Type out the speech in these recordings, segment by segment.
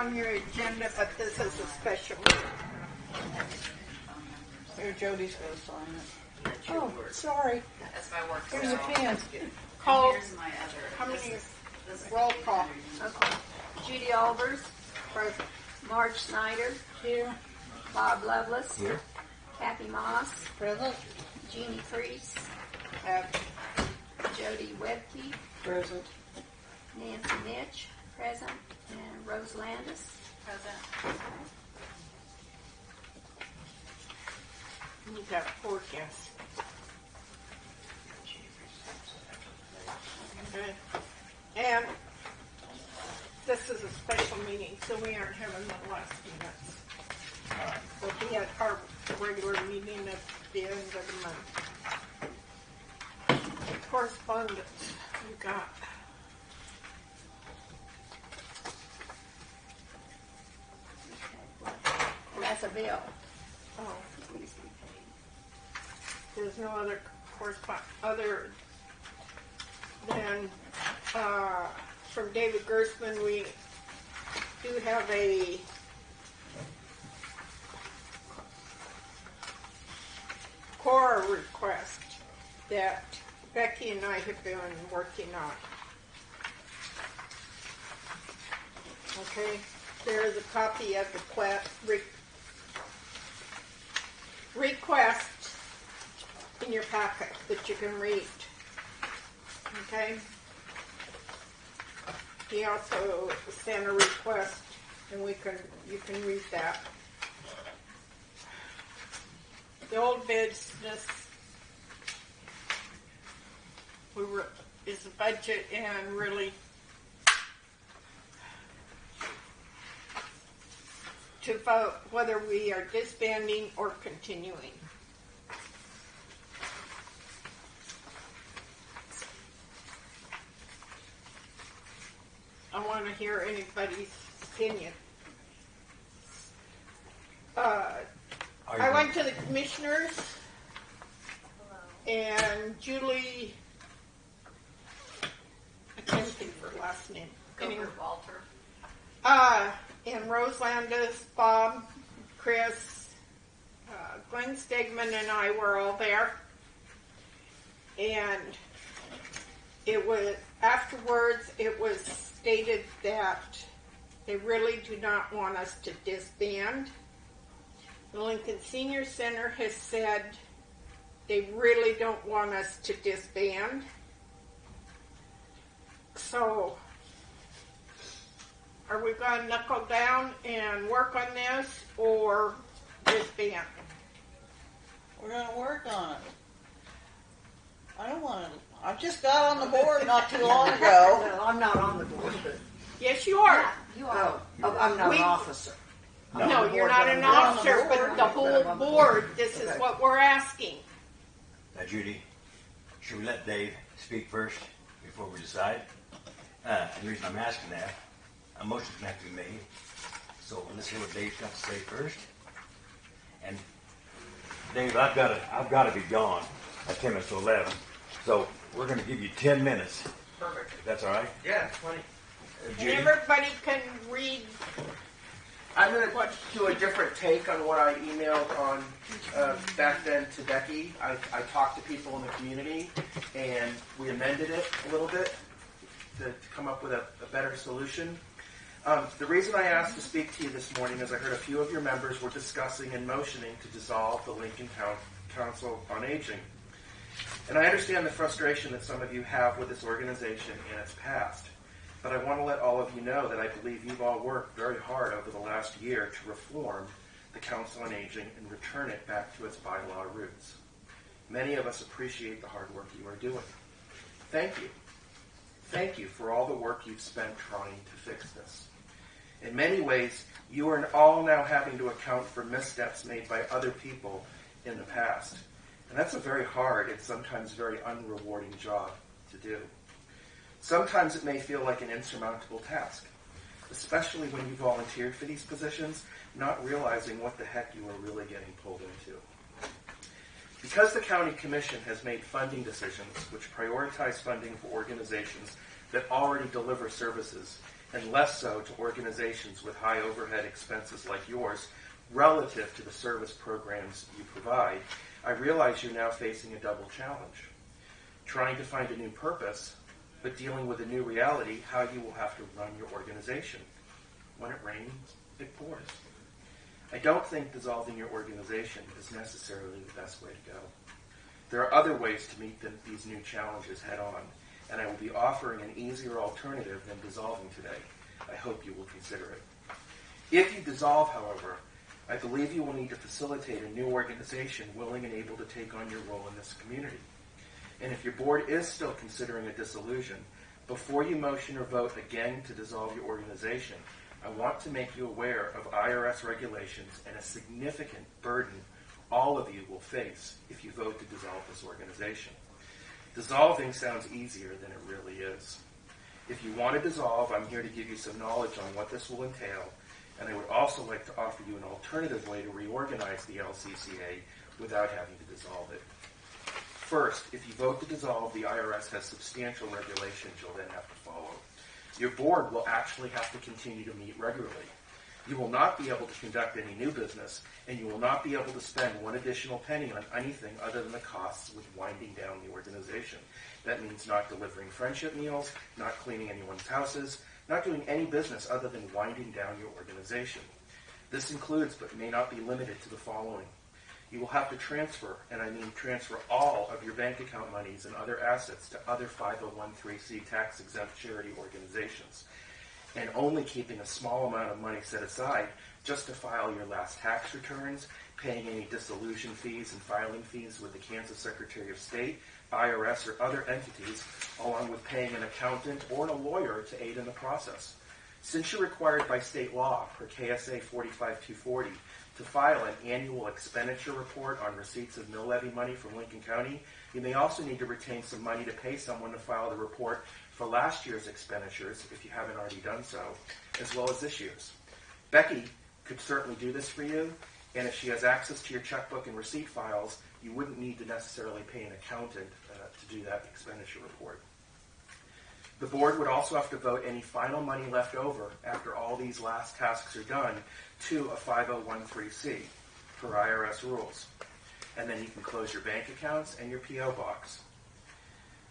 on your agenda, but this is a special meeting. Here, Jody's going to sign it. That's your Oh, word. sorry. That's my work. Here's a pen. Call. Here's my other. How many? This is Roll call. Okay. Judy Albers, Present. Marge Snyder, Here. Bob Lovelace, Here. Kathy Moss, Present. Jeannie Freese, Have Jody Webke, Present. Nancy Mitch, present, and Rose Landis. present. you got 4 guests. Okay. And this is a special meeting, so we aren't having the last minutes. We'll be at our regular meeting at the end of the month. Correspondence you got. That's a bill. Oh, there's no other correspondence other than from David Gersman. We do have a Cora request that Becky and I have been working on. Okay, there is a copy of the request in your packet that you can read. Okay? He also sent a request, and you can read that. The old business is the budget, and really to vote whether we are disbanding or continuing. I want to hear anybody's opinion. I went to the commissioners, and Julie, I can't think of her last name. Anyway, Walter. And Rose Landis, Bob, Chris, Glenn Stegman, and I were all there. And it was afterwards. It was stated that they really do not want us to disband. The Lincoln Senior Center has said they really don't want us to disband. So, are we going to knuckle down and work on this, or disband? We're going to work on it. I don't want to. I just got on the board not too long ago. No, I'm not on the board. But, Yes, you are. You are. I'm not an officer. No, you're not an officer, but the whole board, this is what we're asking. Now, Judy, should we let Dave speak first before we decide? And the reason I'm asking that, a motion's going to have to be made. So let's hear what Dave's got to say first. And Dave, I've got to be gone at 10 minutes to 11. So we're going to give you 10 minutes. Perfect. If that's all right? Yeah, it's funny. And everybody can read. I'm going to do a different take on what I emailed on back then to Becky. I talked to people in the community, and we amended it a little bit to come up with a better solution. The reason I asked to speak to you this morning is I heard a few of your members were discussing and motioning to dissolve the Lincoln Council on Aging. And I understand the frustration that some of you have with this organization and its past. But I want to let all of you know that I believe you've all worked very hard over the last year to reform the Council on Aging and return it back to its bylaw roots. Many of us appreciate the hard work you are doing. Thank you. Thank you for all the work you've spent trying to fix this. In many ways, you are all now having to account for missteps made by other people in the past. And that's a very hard and sometimes very unrewarding job to do. Sometimes it may feel like an insurmountable task, especially when you volunteered for these positions, not realizing what the heck you are really getting pulled into. Because the County Commission has made funding decisions which prioritize funding for organizations that already deliver services and less so to organizations with high overhead expenses like yours relative to the service programs you provide, I realize you're now facing a double challenge. Trying to find a new purpose, but dealing with a new reality, how you will have to run your organization. When it rains, it pours. I don't think dissolving your organization is necessarily the best way to go. There are other ways to meet these new challenges head on, and I will be offering an easier alternative than dissolving today. I hope you will consider it. If you dissolve, however, I believe you will need to facilitate a new organization willing and able to take on your role in this community. And if your board is still considering a dissolution, before you motion or vote again to dissolve your organization, I want to make you aware of IRS regulations and a significant burden all of you will face if you vote to dissolve this organization. Dissolving sounds easier than it really is. If you want to dissolve, I'm here to give you some knowledge on what this will entail, and I would also like to offer you an alternative way to reorganize the LCCA without having to dissolve it. First, if you vote to dissolve, the IRS has substantial regulations you'll then have to follow. Your board will actually have to continue to meet regularly. You will not be able to conduct any new business, and you will not be able to spend one additional penny on anything other than the costs with winding down the organization. That means not delivering friendship meals, not cleaning anyone's houses, not doing any business other than winding down your organization. This includes, but may not be limited to, the following. You will have to transfer, and I mean transfer all of your bank account monies and other assets to other 501(c) tax-exempt charity organizations, and only keeping a small amount of money set aside just to file your last tax returns, paying any dissolution fees and filing fees with the Kansas Secretary of State, IRS, or other entities, along with paying an accountant or a lawyer to aid in the process. Since you're required by state law, per KSA 45240, to file an annual expenditure report on receipts of mill levy money from Lincoln County, you may also need to retain some money to pay someone to file the report for last year's expenditures, if you haven't already done so, as well as this year's. Becky could certainly do this for you, and if she has access to your checkbook and receipt files, you wouldn't need to necessarily pay an accountant to do that expenditure report. The board would also have to vote any final money left over after all these last tasks are done to a 501(c) per IRS rules. And then you can close your bank accounts and your P.O. box.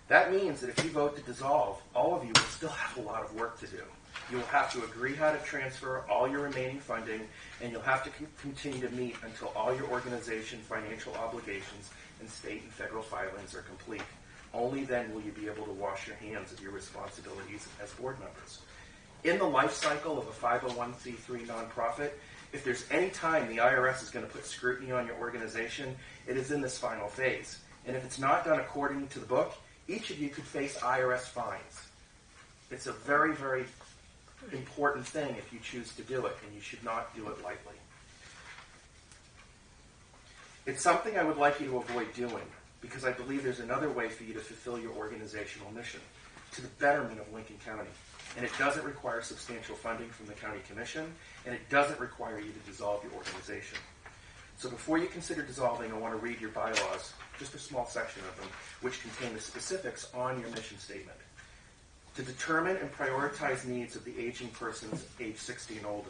That means that if you vote to dissolve, all of you will still have a lot of work to do. You will have to agree how to transfer all your remaining funding, and you'll have to continue to meet until all your organization financial obligations and state and federal filings are complete. Only then will you be able to wash your hands of your responsibilities as board members. In the life cycle of a 501(c)(3) nonprofit, if there's any time the IRS is going to put scrutiny on your organization, it is in this final phase. And if it's not done according to the book, each of you could face IRS fines. It's a very, very important thing if you choose to do it, and you should not do it lightly. It's something I would like you to avoid doing, because I believe there's another way for you to fulfill your organizational mission to the betterment of Lincoln County. And it doesn't require substantial funding from the county commission, and it doesn't require you to dissolve your organization. So before you consider dissolving, I want to read your bylaws, just a small section of them, which contain the specifics on your mission statement. To determine and prioritize needs of the aging persons age 60 and older.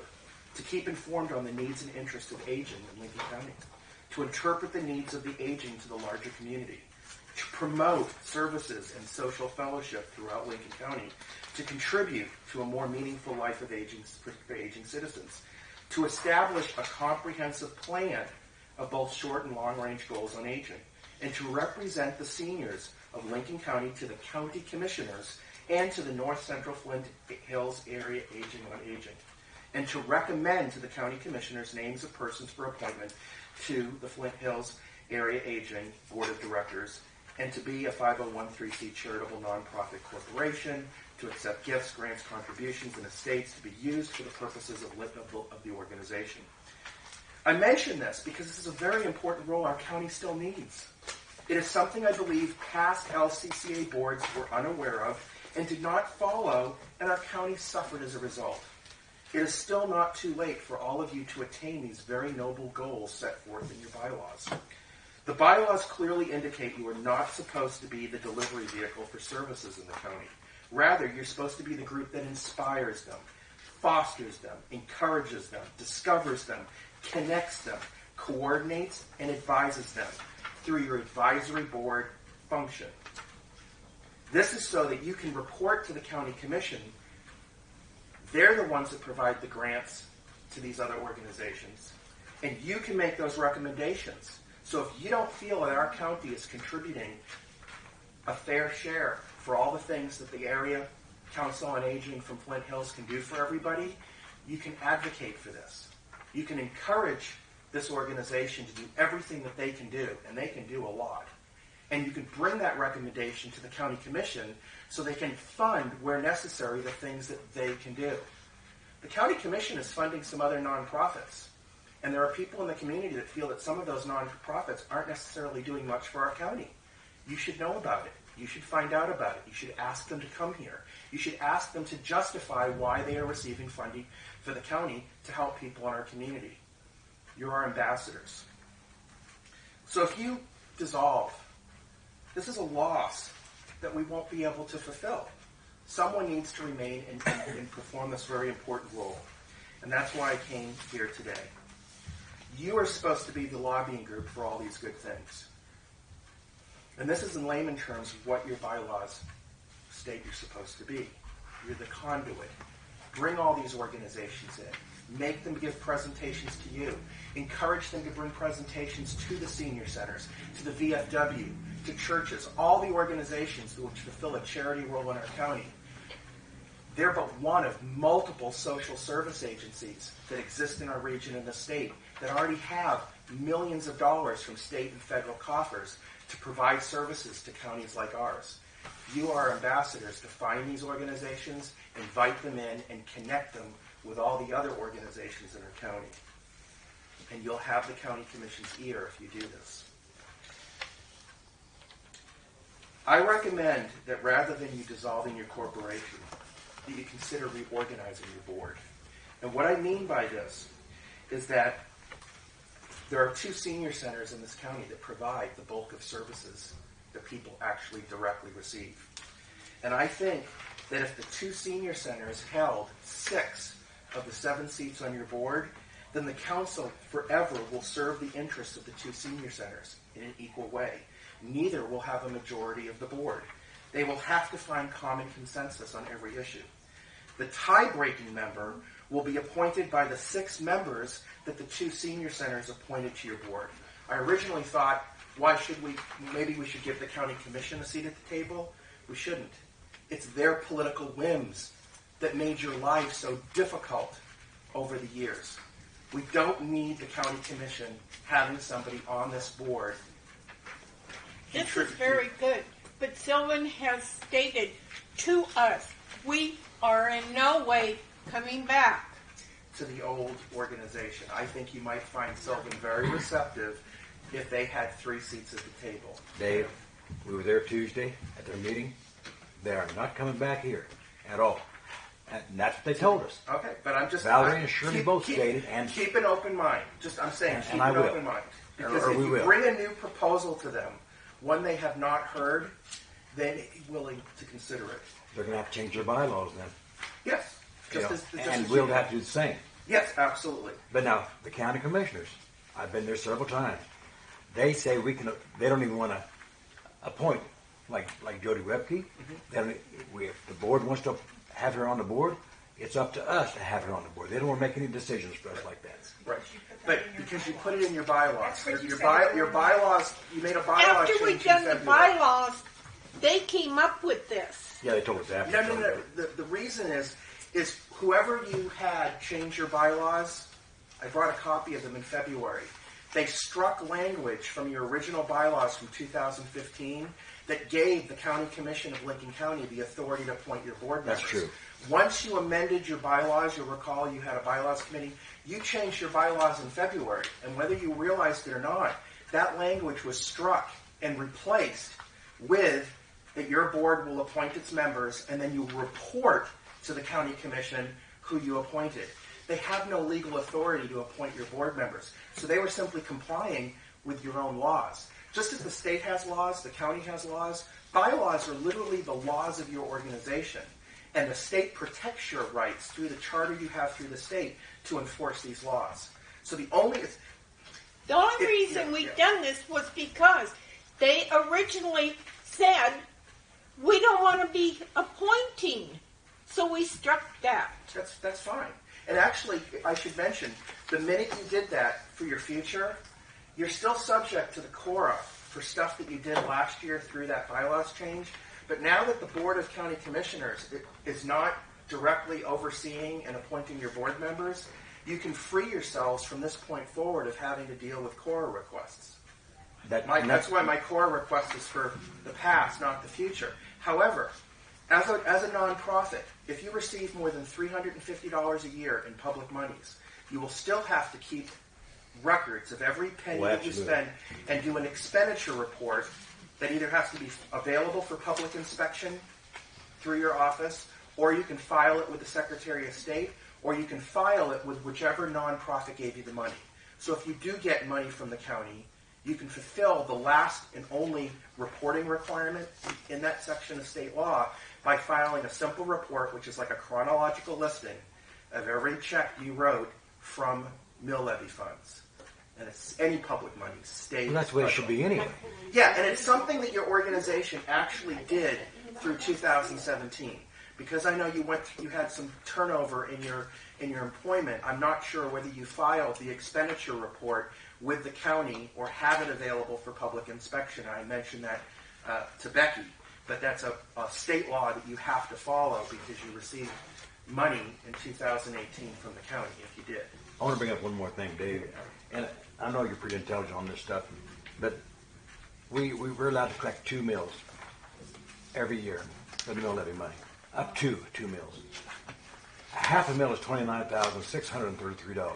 To keep informed on the needs and interests of aging in Lincoln County. To interpret the needs of the aging to the larger community. To promote services and social fellowship throughout Lincoln County. To contribute to a more meaningful life of for aging citizens. To establish a comprehensive plan of both short and long-range goals on aging. And to represent the seniors of Lincoln County to the county commissioners and to the North Central Flint Hills Area Aging on Aging. And to recommend to the county commissioners names of persons for appointment to the Flint Hills Area Aging Board of Directors, and to be a 501(c) charitable nonprofit corporation, to accept gifts, grants, contributions, and estates to be used for the purposes of the organization. I mention this because this is a very important role our county still needs. It is something I believe past LCCA boards were unaware of and did not follow, and our county suffered as a result. It is still not too late for all of you to attain these very noble goals set forth in your bylaws. The bylaws clearly indicate you are not supposed to be the delivery vehicle for services in the county. Rather, you're supposed to be the group that inspires them, fosters them, encourages them, discovers them, connects them, coordinates, and advises them through your advisory board function. This is so that you can report to the county commission. They're the ones that provide the grants to these other organizations. And you can make those recommendations. So if you don't feel that our county is contributing a fair share for all the things that the area council on aging from Flint Hills can do for everybody, you can advocate for this. You can encourage this organization to do everything that they can do, and they can do a lot. And you can bring that recommendation to the county commission so they can fund, where necessary, the things that they can do. The county commission is funding some other nonprofits. And there are people in the community that feel that some of those nonprofits aren't necessarily doing much for our county. You should know about it. You should find out about it. You should ask them to come here. You should ask them to justify why they are receiving funding for the county to help people in our community. You're our ambassadors. So if you dissolve, this is a loss that we won't be able to fulfill. Someone needs to remain and perform this very important role. And that's why I came here today. You are supposed to be the lobbying group for all these good things. And this is in layman terms what your bylaws state you're supposed to be. You're the conduit. Bring all these organizations in. Make them give presentations to you. Encourage them to bring presentations to the senior centers, to the VFW, to churches, all the organizations which fulfill a charity role in our county. They're but one of multiple social service agencies that exist in our region and the state that already have millions of dollars from state and federal coffers to provide services to counties like ours. You are ambassadors to find these organizations, invite them in, and connect them with all the other organizations in our county. And you'll have the county commission's ear if you do this. I recommend that rather than you dissolving your corporation, that you consider reorganizing your board. And what I mean by this is that there are 2 senior centers in this county that provide the bulk of services that people actually directly receive. And I think that if the 2 senior centers held 6 of the 7 seats on your board, then the council forever will serve the interests of the 2 senior centers in an equal way. Neither will have a majority of the board. They will have to find common consensus on every issue. The tie-breaking member will be appointed by the 6 members that the 2 senior centers appointed to your board. I originally thought, maybe we should give the county commission a seat at the table. We shouldn't. It's their political whims that made your life so difficult over the years. We don't need the county commission having somebody on this board. This is very good. But Sylvan has stated to us, we are in no way coming back to the old organization. I think you might find Sylvan very receptive if they had 3 seats at the table. Dave, we were there Tuesday at their meeting. They are not coming back here at all. And that's what they told us. Okay, but I'm just... Valerie and Shirley both stated, and... Keep an open mind. I'm saying keep an open mind. Because if you bring a new proposal to them, one they have not heard, then willing to consider it. They're going to have to change their bylaws then. Yes. And we'll have to do the same. Yes, absolutely. But now, the county commissioners, I've been there several times. They say they don't even want to appoint, like Jody Webke. If the board wants to have her on the board, it's up to us to have her on the board. They don't want to make any decisions for us like that. Right. But because you put it in your bylaws. Your bylaws, you made a bylaw after change we've done in the bylaws. They came up with this. Yeah, they told us after. No. The reason is whoever you had change your bylaws, I brought a copy of them in February. They struck language from your original bylaws from 2015 that gave the County Commission of Lincoln County the authority to appoint your board members. That's true. Once you amended your bylaws, you'll recall you had a bylaws committee, you changed your bylaws in February. And whether you realized it or not, that language was struck and replaced with that your board will appoint its members and then you report to the County Commission who you appointed. They have no legal authority to appoint your board members. So they were simply complying with your own laws. Just as the state has laws, the county has laws, bylaws are literally the laws of your organization. And the state protects your rights through the charter you have through the state to enforce these laws. So the only reason we've done this was because they originally said we don't want to be appointing, so we struck that. That's fine. And actually, I should mention, the minute you did that for your future, you're still subject to the KORA for stuff that you did last year through that bylaws change. But now that the Board of County Commissioners is not directly overseeing and appointing your board members, you can free yourselves from this point forward of having to deal with KORA requests. That's why my KORA request is for the past, not the future. However, as a nonprofit, if you receive more than $350 a year in public monies, you will still have to keep records of every penny that you spend and do an expenditure report that either has to be available for public inspection through your office, or you can file it with the Secretary of State, or you can file it with whichever nonprofit gave you the money. So if you do get money from the county, you can fulfill the last and only reporting requirement in that section of state law by filing a simple report, which is like a chronological listing of every check you wrote from mill levy funds. And it's any public money, state. Well, that's the way it should be anyway. Yeah, and it's something that your organization actually did through 2017. Because I know you had some turnover in your employment. I'm not sure whether you filed the expenditure report with the county or have it available for public inspection. I mentioned that to Becky, but that's a state law that you have to follow because you received money in 2018 from the county if you did. I want to bring up one more thing, Dave. And I know you're pretty intelligent on this stuff, but we were allowed to collect 2 mills every year for the mill levy money. Up to 2 mills. Half a mill is $29,633.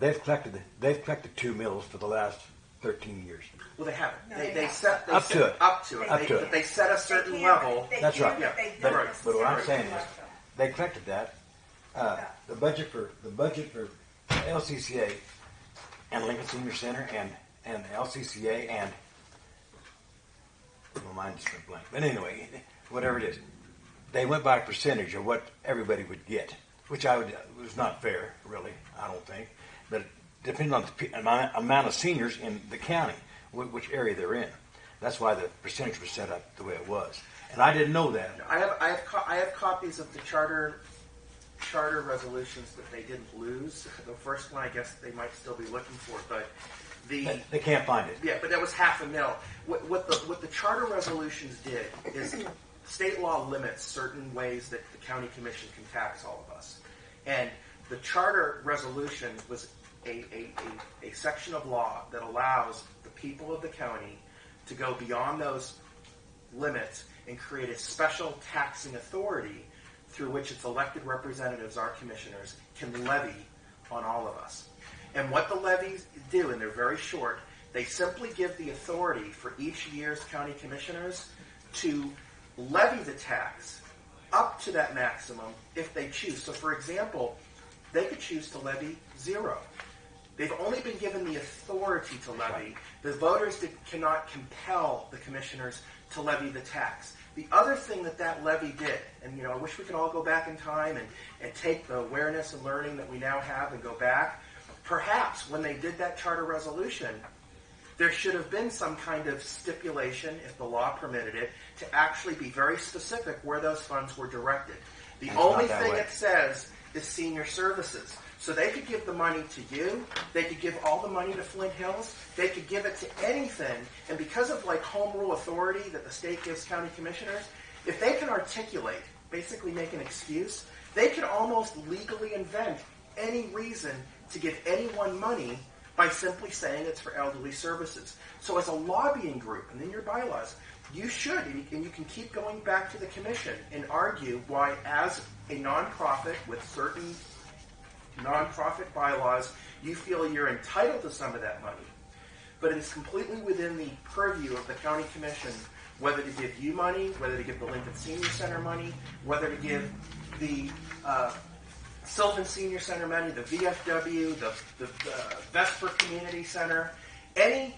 They've collected 2 mills for the last 13 years. Well, they haven't. No, They they set Up to it. Up to it. Up to it. They set a certain level. That's right. Yeah. But, Right. but what I'm saying is, they collected that. The budget for LCCA and Lincoln Senior Center and LCCA and my mind just went blank. But anyway, whatever it is, they went by a percentage of what everybody would get, which was not fair, really. I don't think, but depending on the amount of seniors in the county, which area they're in, that's why the percentage was set up the way it was. And I didn't know that. I have copies of the charter resolutions that they didn't lose. The first one, I guess, they might still be looking for, but They can't find it. Yeah, but that was half a mil. What the charter resolutions did is state law limits certain ways that the county commission can tax all of us. And the charter resolution was a section of law that allows the people of the county to go beyond those limits and create a special taxing authority through which its elected representatives, our commissioners, can levy on all of us. And what the levies do, and they're very short, they simply give the authority for each year's county commissioners to levy the tax up to that maximum if they choose. So, for example, they could choose to levy 0. They've only been given the authority to levy. The voters cannot compel the commissioners to levy the tax. The other thing that levy did, and I wish we could all go back in time and take the awareness and learning that we now have and go back. Perhaps when they did that charter resolution, there should have been some kind of stipulation, if the law permitted it, to actually be very specific where those funds were directed. The only thing it says is senior services. So they could give the money to you, they could give all the money to Flint Hills, they could give it to anything, and because of home rule authority that the state gives county commissioners, if they can articulate, basically make an excuse, they could almost legally invent any reason to give anyone money by simply saying it's for elderly services. So as a lobbying group, and in your bylaws, you should, and you can keep going back to the commission and argue why, as a nonprofit with certain nonprofit bylaws, you feel you're entitled to some of that money. But it is completely within the purview of the county commission whether to give you money, whether to give the Lincoln Senior Center money, whether to give the Sylvan Senior Center money, the VFW, the Vesper Community Center, any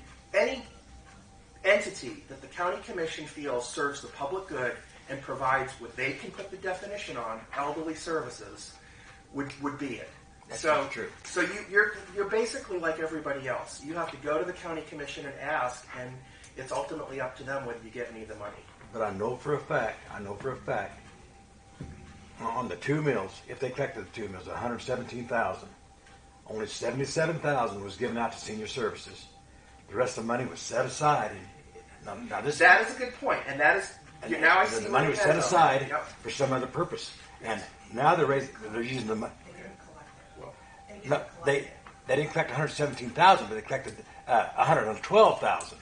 entity that the county commission feels serves the public good and provides what they can put the definition on, elderly services, would be it. That's So, not true. so you're basically like everybody else. You have to go to the county commission and ask, and it's ultimately up to them whether you get any of the money. But I know for a fact, on the 2 mills, if they collected the 2 mills, 117,000, only 77,000 was given out to senior services. The rest of the money was set aside. Now this That is a good point, and that is now I see the where money your was head's set on. aside Yep. for some other purpose, and now they're using the money. No, they didn't collect 117,000, but they collected 112,000.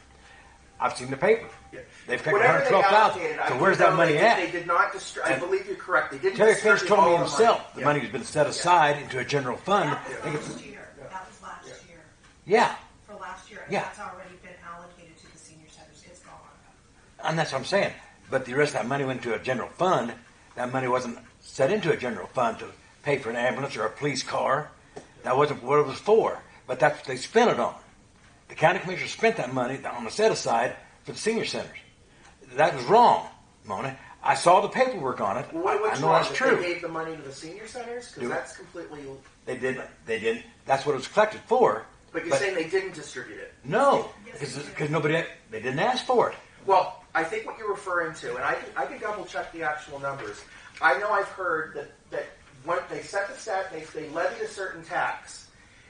I've seen the paper. Yeah. They've collected Whatever they 112,000. allocated, So I where's do know that money they, at? They did not I believe you're correct. They didn't. Terry Finch distribute told me all the himself money. the Yeah. money has been set aside into a general fund. That I was think it's- last year. That was last year. Yeah, For last year, and Yeah. that's already been allocated to the senior centers. It's gone. and that's what I'm saying. But the rest of that money went to a general fund. That money wasn't set into a general fund to pay for an ambulance or a police car. That wasn't what it was for. But that's what they spent it on. The county commissioner spent that money on the set aside for the senior centers. That was wrong, Mona. I saw the paperwork on it. What's I know wrong? that's That true. They gave the money to the senior centers because Do- that's completely. They didn't. That's what it was collected for. But you're saying they didn't distribute it. No, because nobody, they didn't ask for it. Well, I think what you're referring to, and I can double check the actual numbers. I know I've heard that when they set the stat, they levy a certain tax,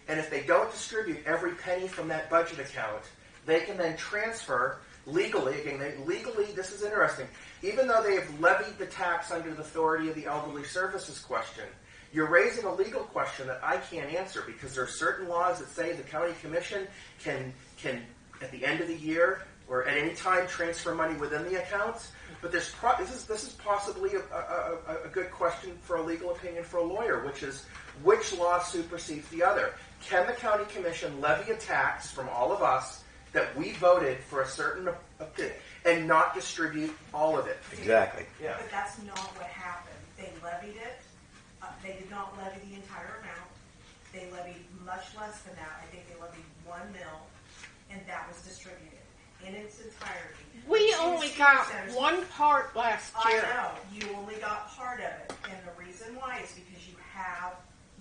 and if they don't distribute every penny from that budget account, they can then transfer legally. Again, legally, this is interesting. Even though they have levied the tax under the authority of the elderly services question, you're raising a legal question that I can't answer because there are certain laws that say the county commission can at the end of the year or at any time transfer money within the accounts. But this is possibly a good question for a legal opinion for a lawyer, which is which law supersedes the other? Can the county commission levy a tax from all of us that we voted for a certain and not distribute all of it? Exactly. Yeah. But that's not what happened. They levied it. They did not levy the entire amount. They levied much less than that. I think they levied 1 mil, and that was distributed in its entirety. We To only senior got centers. one part last I year. know. You only got part of it. And the reason why is because you have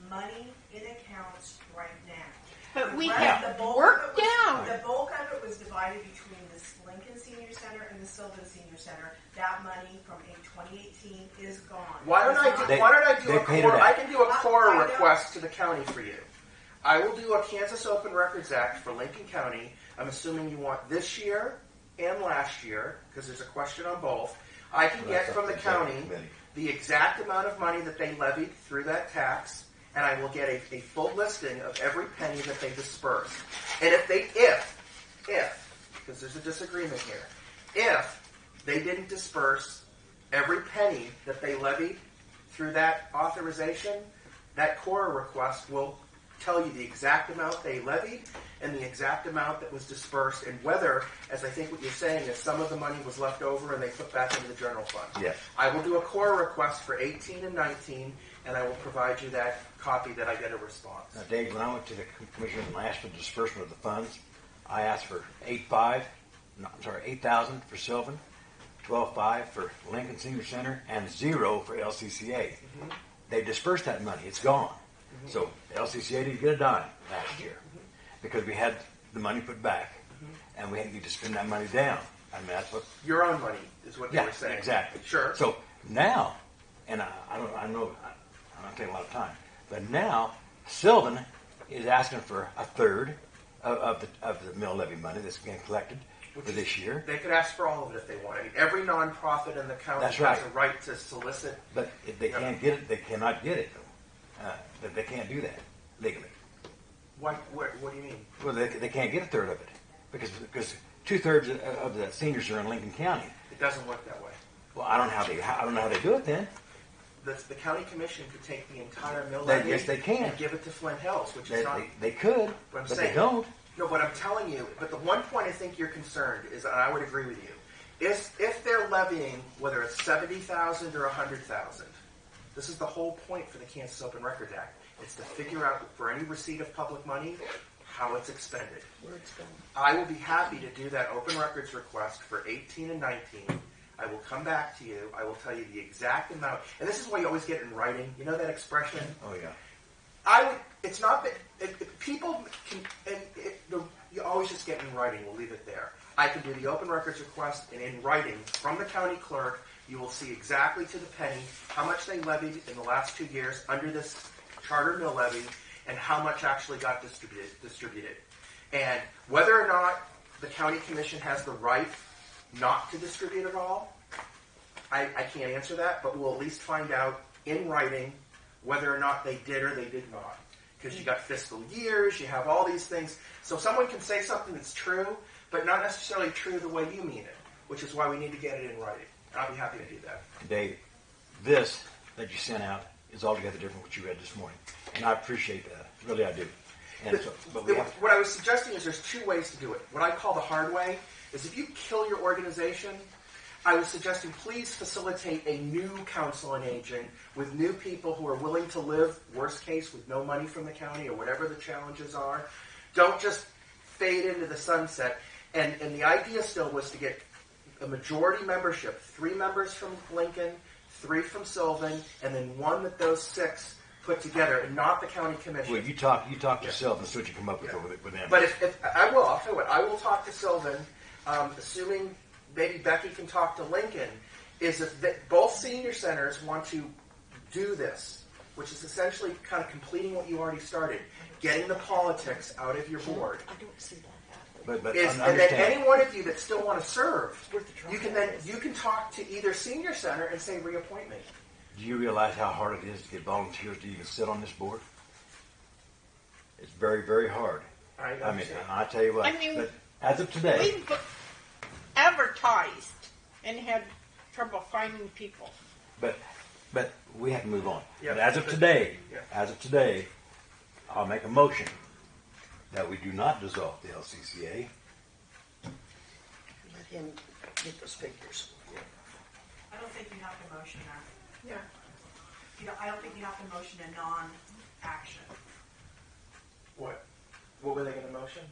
money in accounts right now. But we The have bulk worked of it was- down. The bulk of it was divided between the Lincoln Senior Center and the Sylvan Senior Center. That money from 2018 is gone. Why don't I do They- a they paid core? it out. I can do a core I know. request to the county for you. I will do a Kansas Open Records Act for Lincoln County. I'm assuming you want this year and last year because there's a question on both. I can Well, get that's from up the to the county committee. the exact amount of money that they levied through that tax, and I will get a full listing of every penny that they dispersed. And if because there's a disagreement here, if they didn't disperse every penny that they levied through that authorization, that core request will tell you the exact amount they levied and the exact amount that was dispersed, and whether, as I think what you're saying, is some of the money was left over and they put back into the general fund. Yes. I will do a core request for 18 and 19, and I will provide you that copy that I get a response. Now, Dave, when I went to the commissioner and asked for disbursement of the funds, I asked for 8,000 for Sylvan, 12,500 for Lincoln Senior Center, and 0 for LCCA. They dispersed that money; it's gone. So LCCA didn't get a dime last year because we had the money put back, and we need to spend that money down. I mean, that's what. Your own money is what you were saying. Exactly. Sure. So now, and I know I'm not taking a lot of time, but now Sylvan is asking for a third of the mill levy money that's getting collected for this year. They could ask for all of it if they want. I mean, every nonprofit in the county That's has right. a right to solicit. But if they can't get it, they cannot get it. That they can't do that legally. What do you mean? Well, they can't get a third of it because 2/3 of the seniors are in Lincoln County. It doesn't work that way. Well, I don't know how they do it then. The county commission could take the entire mill They- levy yes, they can. and give it to Flint Hills, which They, is not. they could, What I'm but they saying. don't. No, but I'm telling you. But the one point I think you're concerned is, and I would agree with you, is if they're levying whether it's 70,000 or 100,000. This is the whole point for the Kansas Open Records Act. It's to figure out for any receipt of public money how it's expended. Where it's going. I will be happy to do that open records request for 18 and 19. I will come back to you. I will tell you the exact amount. And this is why you always get it in writing. You know that expression? Oh, yeah. It's not that people can, you always just get it in writing. We'll leave it there. I can do the open records request, and in writing from the county clerk, you will see exactly to the penny how much they levied in the last 2 years under this charter mill levy, and how much actually got distributed. And whether or not the county commission has the right not to distribute it all, I can't answer that, but we'll at least find out in writing whether or not they did or they did not. Because you got fiscal years, you have all these things. So someone can say something that's true, but not necessarily true the way you mean it, which is why we need to get it in writing. I'll be happy to do that. Dave, this that you sent out is altogether different from what you read this morning. And I appreciate that. Really, I do. And so, but we have, What I was suggesting is there's 2 ways to do it. What I call the hard way is if you kill your organization, I was suggesting please facilitate a new council and agent with new people who are willing to live, worst case, with no money from the county or whatever the challenges are. Don't just fade into the sunset. And the idea still was to get a majority membership, 3 members from Lincoln, 3 from Sylvan, and then 1 that those 6 put together, and not the county commission. well, you talk to Sylvan, that's what you come up with with them. But if I will, I'll tell you what, I will talk to Sylvan, assuming maybe Becky can talk to Lincoln, is if both senior centers want to do this, which is essentially kind of completing what you already started, getting the politics out of your board. I don't see that happening. But And then any one of you that still want to serve, worth a try. you can talk to either senior center and say reappoint me. do you realize how hard it is to get volunteers to even sit on this board? It's very, very hard. I mean, understand. I tell you what, I mean, but as of today, We've advertised and had trouble finding people. but we have to move on. Yeah. But as of today, I'll make a motion that we do not dissolve the LCCA. Let him get those figures. I don't think you have to motion that. Yeah. I don't think you have to motion a non-action What were they going to motion?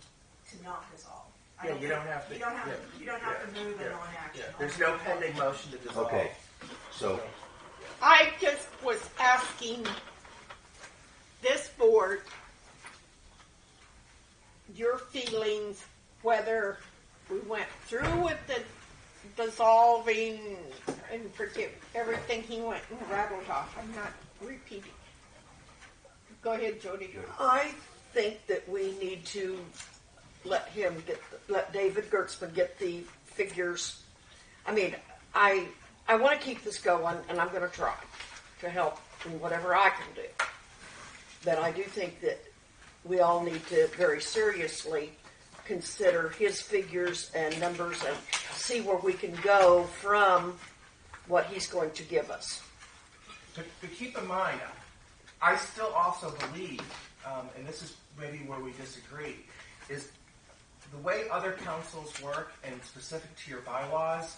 to not dissolve. Yeah, you don't have to. You don't have to move a non-action. There's no pending motion to dissolve. Okay, so I just was asking this board your feelings whether we went through with the dissolving and forget everything he went and rattled off. I'm not repeating. Go ahead, Jody. I think that we need to let David Gertzman get the figures. I mean, I want to keep this going, and I'm going to try to help in whatever I can do. But I do think that we all need to very seriously consider his figures and numbers and see where we can go from what he's going to give us. But keep in mind, I still also believe, and this is maybe where we disagree, is the way other councils work, and specific to your bylaws,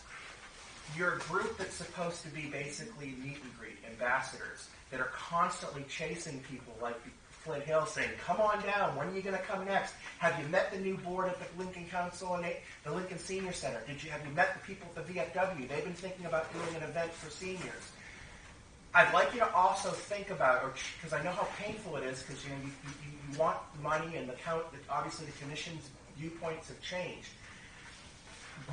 you're a group that's supposed to be basically meet and greet ambassadors that are constantly chasing people like Flint Hill saying, come on down, when are you going to come next? Have you met the new board at the Lincoln Council and the Lincoln Senior Center? Have you met the people at the VFW? They've been thinking about doing an event for seniors. I'd like you to also think about, because I know how painful it is, because you want money, and obviously the commission's viewpoints have changed.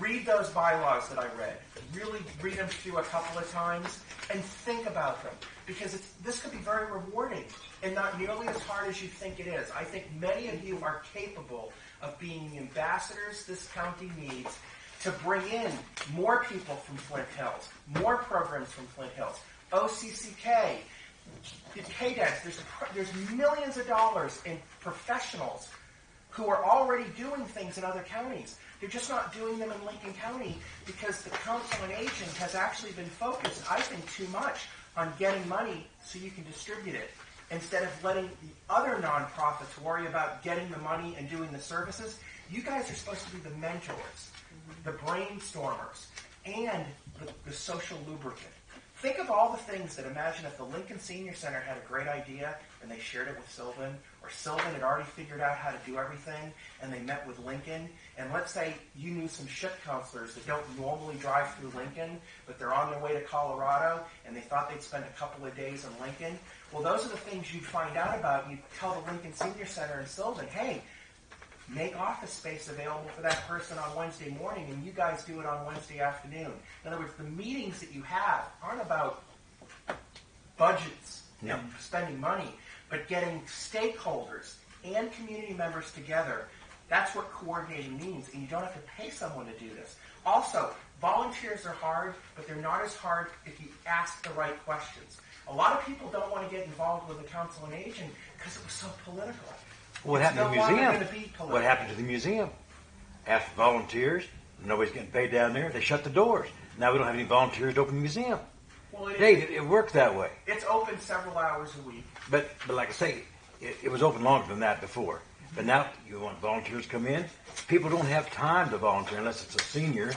Read those bylaws that I read. Really read them through a couple of times and think about them, because this could be very rewarding and not nearly as hard as you think it is. I think many of you are capable of being the ambassadors this county needs to bring in more people from Flint Hills, more programs from Flint Hills, OCCK, KDEX. There's millions of dollars in professionals who are already doing things in other counties. They're just not doing them in Lincoln County because the council on aging has actually been focused, I think, too much on getting money so you can distribute it, instead of letting the other nonprofits worry about getting the money and doing the services. You guys are supposed to be the mentors, the brainstormers, and the social lubricant. think of all the things that, imagine if the Lincoln Senior Center had a great idea and they shared it with Sylvan, or Sylvan had already figured out how to do everything and they met with Lincoln, and let's say you knew some ship counselors that don't normally drive through Lincoln, but they're on their way to Colorado and they thought they'd spend a couple of days in Lincoln. Well, those are the things you'd find out about, and you'd tell the Lincoln Senior Center and Sylvan, hey, make office space available for that person on Wednesday morning, and you guys do it on Wednesday afternoon. In other words, the meetings that you have aren't about budgets and spending money, but getting stakeholders and community members together. That's what coordinating means, and you don't have to pay someone to do this. Also, volunteers are hard, but they're not as hard if you ask the right questions. A lot of people don't want to get involved with the Council on Aging because it was so political. What happened to the It's no longer museum? gonna be political. What happened to the museum? After volunteers, nobody's getting paid down there. They shut the doors. Now we don't have any volunteers to open the museum. Well, Dave, it worked that way. it's open several hours a week. But like I say, it was open longer than that before. But now you want volunteers to come in. People don't have time to volunteer unless it's a senior,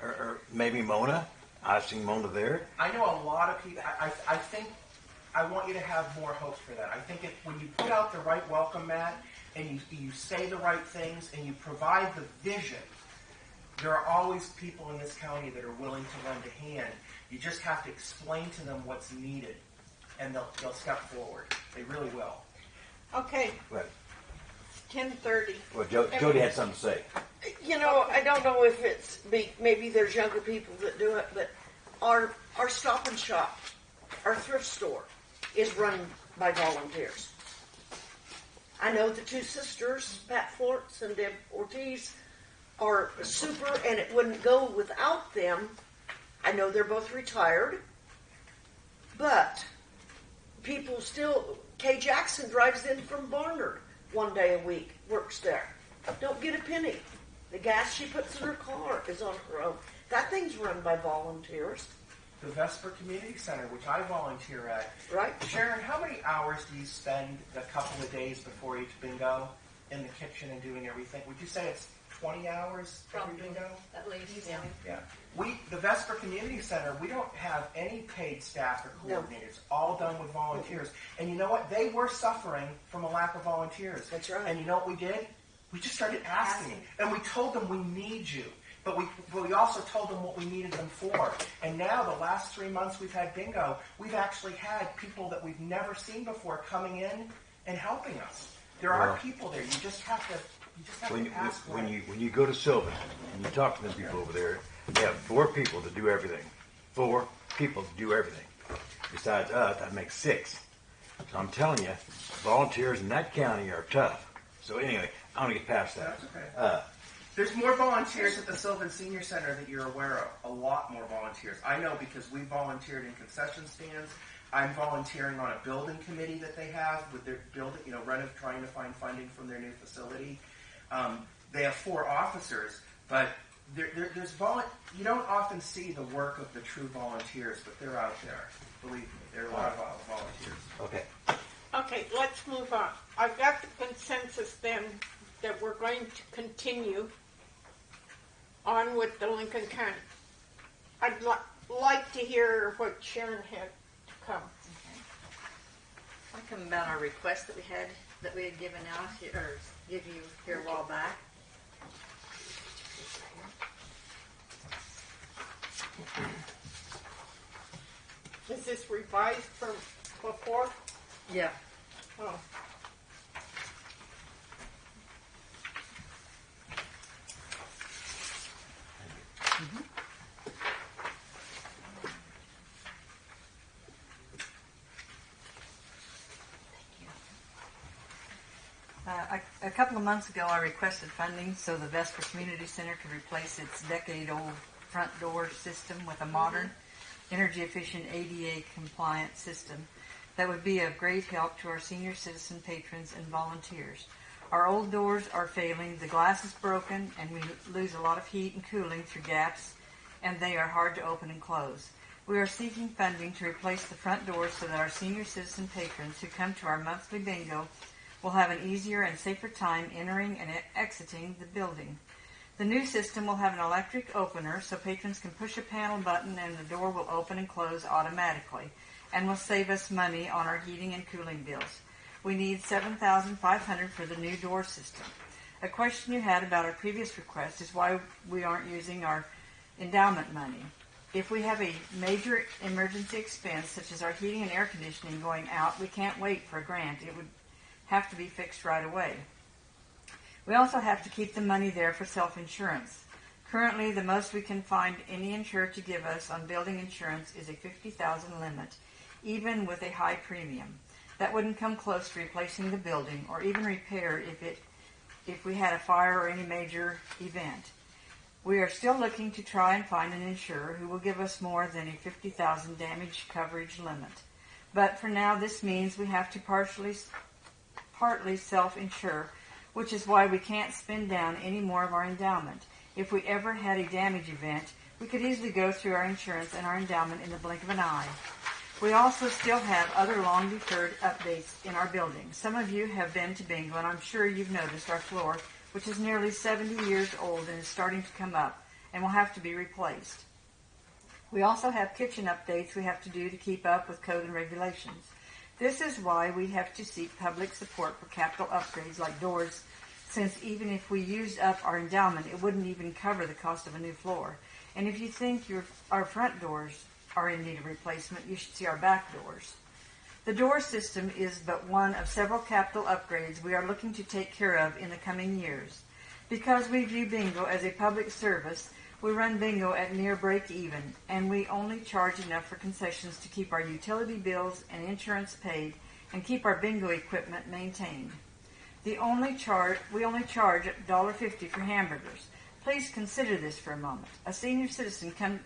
or maybe Mona. I've seen Mona there. I know a lot of people. I think I want you to have more hope for that. I think when you put out the right welcome mat and you say the right things and you provide the vision, there are always people in this county that are willing to lend a hand. You just have to explain to them what's needed, and they'll step forward. They really will. Okay, But 10:30. well, Jody had something to say. I don't know if it's maybe there's younger people that do it, but our Stop and Shop, our thrift store, is run by volunteers. I know the two sisters, Pat Florence and Deb Ortiz, are super, and it wouldn't go without them. I know they're both retired, but people still. Kay Jackson drives in from Barnard one day a week, works there. Don't get a penny. The gas she puts in her car is on her own. That thing's run by volunteers, The Vesper Community Center, which I volunteer at. right? Sharon, how many hours do you spend a couple of days before each bingo in the kitchen and doing everything? Would you say it's 20 hours every Probably. bingo? At least, yeah. Yeah. The Vesper Community Center, we don't have any paid staff or coordinators. It's all done with volunteers. And you know what? They were suffering from a lack of volunteers. That's right. And you know what we did? We just started asking. And we told them we need you. But we also told them what we needed them for. And now the last 3 months we've had bingo, we've actually had people that we've never seen before coming in and helping us. There are people there. You just have to ask. When you go to Sylvan and you talk to them people over there, they have 4 people to do everything. 4 people to do everything. Besides us, that makes 6. So I'm telling you, volunteers in that county are tough. So anyway, I'm gonna get past that. That's okay. There's more volunteers at the Sylvan Senior Center that you're aware of. A lot more volunteers. I know because we volunteered in concession stands. I'm volunteering on a building committee that they have with their building, trying to find funding from their new facility. They have 4 officers, but there's you don't often see the work of the true volunteers, but they're out there. Believe me, there are a lot of volunteers. Okay. Okay, let's move on. I've got the consensus then that we're going to continue on with the Lincoln County. I'd like to hear what Sharon had to come. I'll come about our request that we had given out here, or give you here a while back. Is this revised from before? Yeah. Oh. A couple of months ago, I requested funding so the Vesper Community Center could replace its decade-old front door system with a modern, energy-efficient, ADA-compliant system that would be of great help to our senior citizen patrons and volunteers. Our old doors are failing, the glass is broken, and we lose a lot of heat and cooling through gaps, and they are hard to open and close. We are seeking funding to replace the front doors so that our senior citizen patrons who come to our monthly bingo will have an easier and safer time entering and exiting the building. The new system will have an electric opener so patrons can push a panel button and the door will open and close automatically and will save us money on our heating and cooling bills. We need $7,500 for the new door system. A question you had about our previous request is why we aren't using our endowment money. If we have a major emergency expense, such as our heating and air conditioning going out, we can't wait for a grant. It would have to be fixed right away. We also have to keep the money there for self-insurance. Currently, the most we can find any insurer to give us on building insurance is a $50,000 limit, even with a high premium. That wouldn't come close to replacing the building or even repair if we had a fire or any major event. We are still looking to try and find an insurer who will give us more than a $50,000 damage coverage limit. But for now, this means we have to partly self-insure, which is why we can't spend down any more of our endowment. If we ever had a damage event, we could easily go through our insurance and our endowment in the blink of an eye. We also still have other long-deferred updates in our building. Some of you have been to bingo, and I'm sure you've noticed our floor, which is nearly 70 years old and is starting to come up and will have to be replaced. We also have kitchen updates we have to do to keep up with code and regulations. This is why we have to seek public support for capital upgrades like doors, since even if we used up our endowment, it wouldn't even cover the cost of a new floor. And if you think our front doors are in need of replacement, you should see our back doors. The door system is but one of several capital upgrades we are looking to take care of in the coming years. Because we view bingo as a public service, we run bingo at near break-even, and we only charge enough for concessions to keep our utility bills and insurance paid and keep our bingo equipment maintained. We only charge $1.50 for hamburgers. Please consider this for a moment. A senior citizen can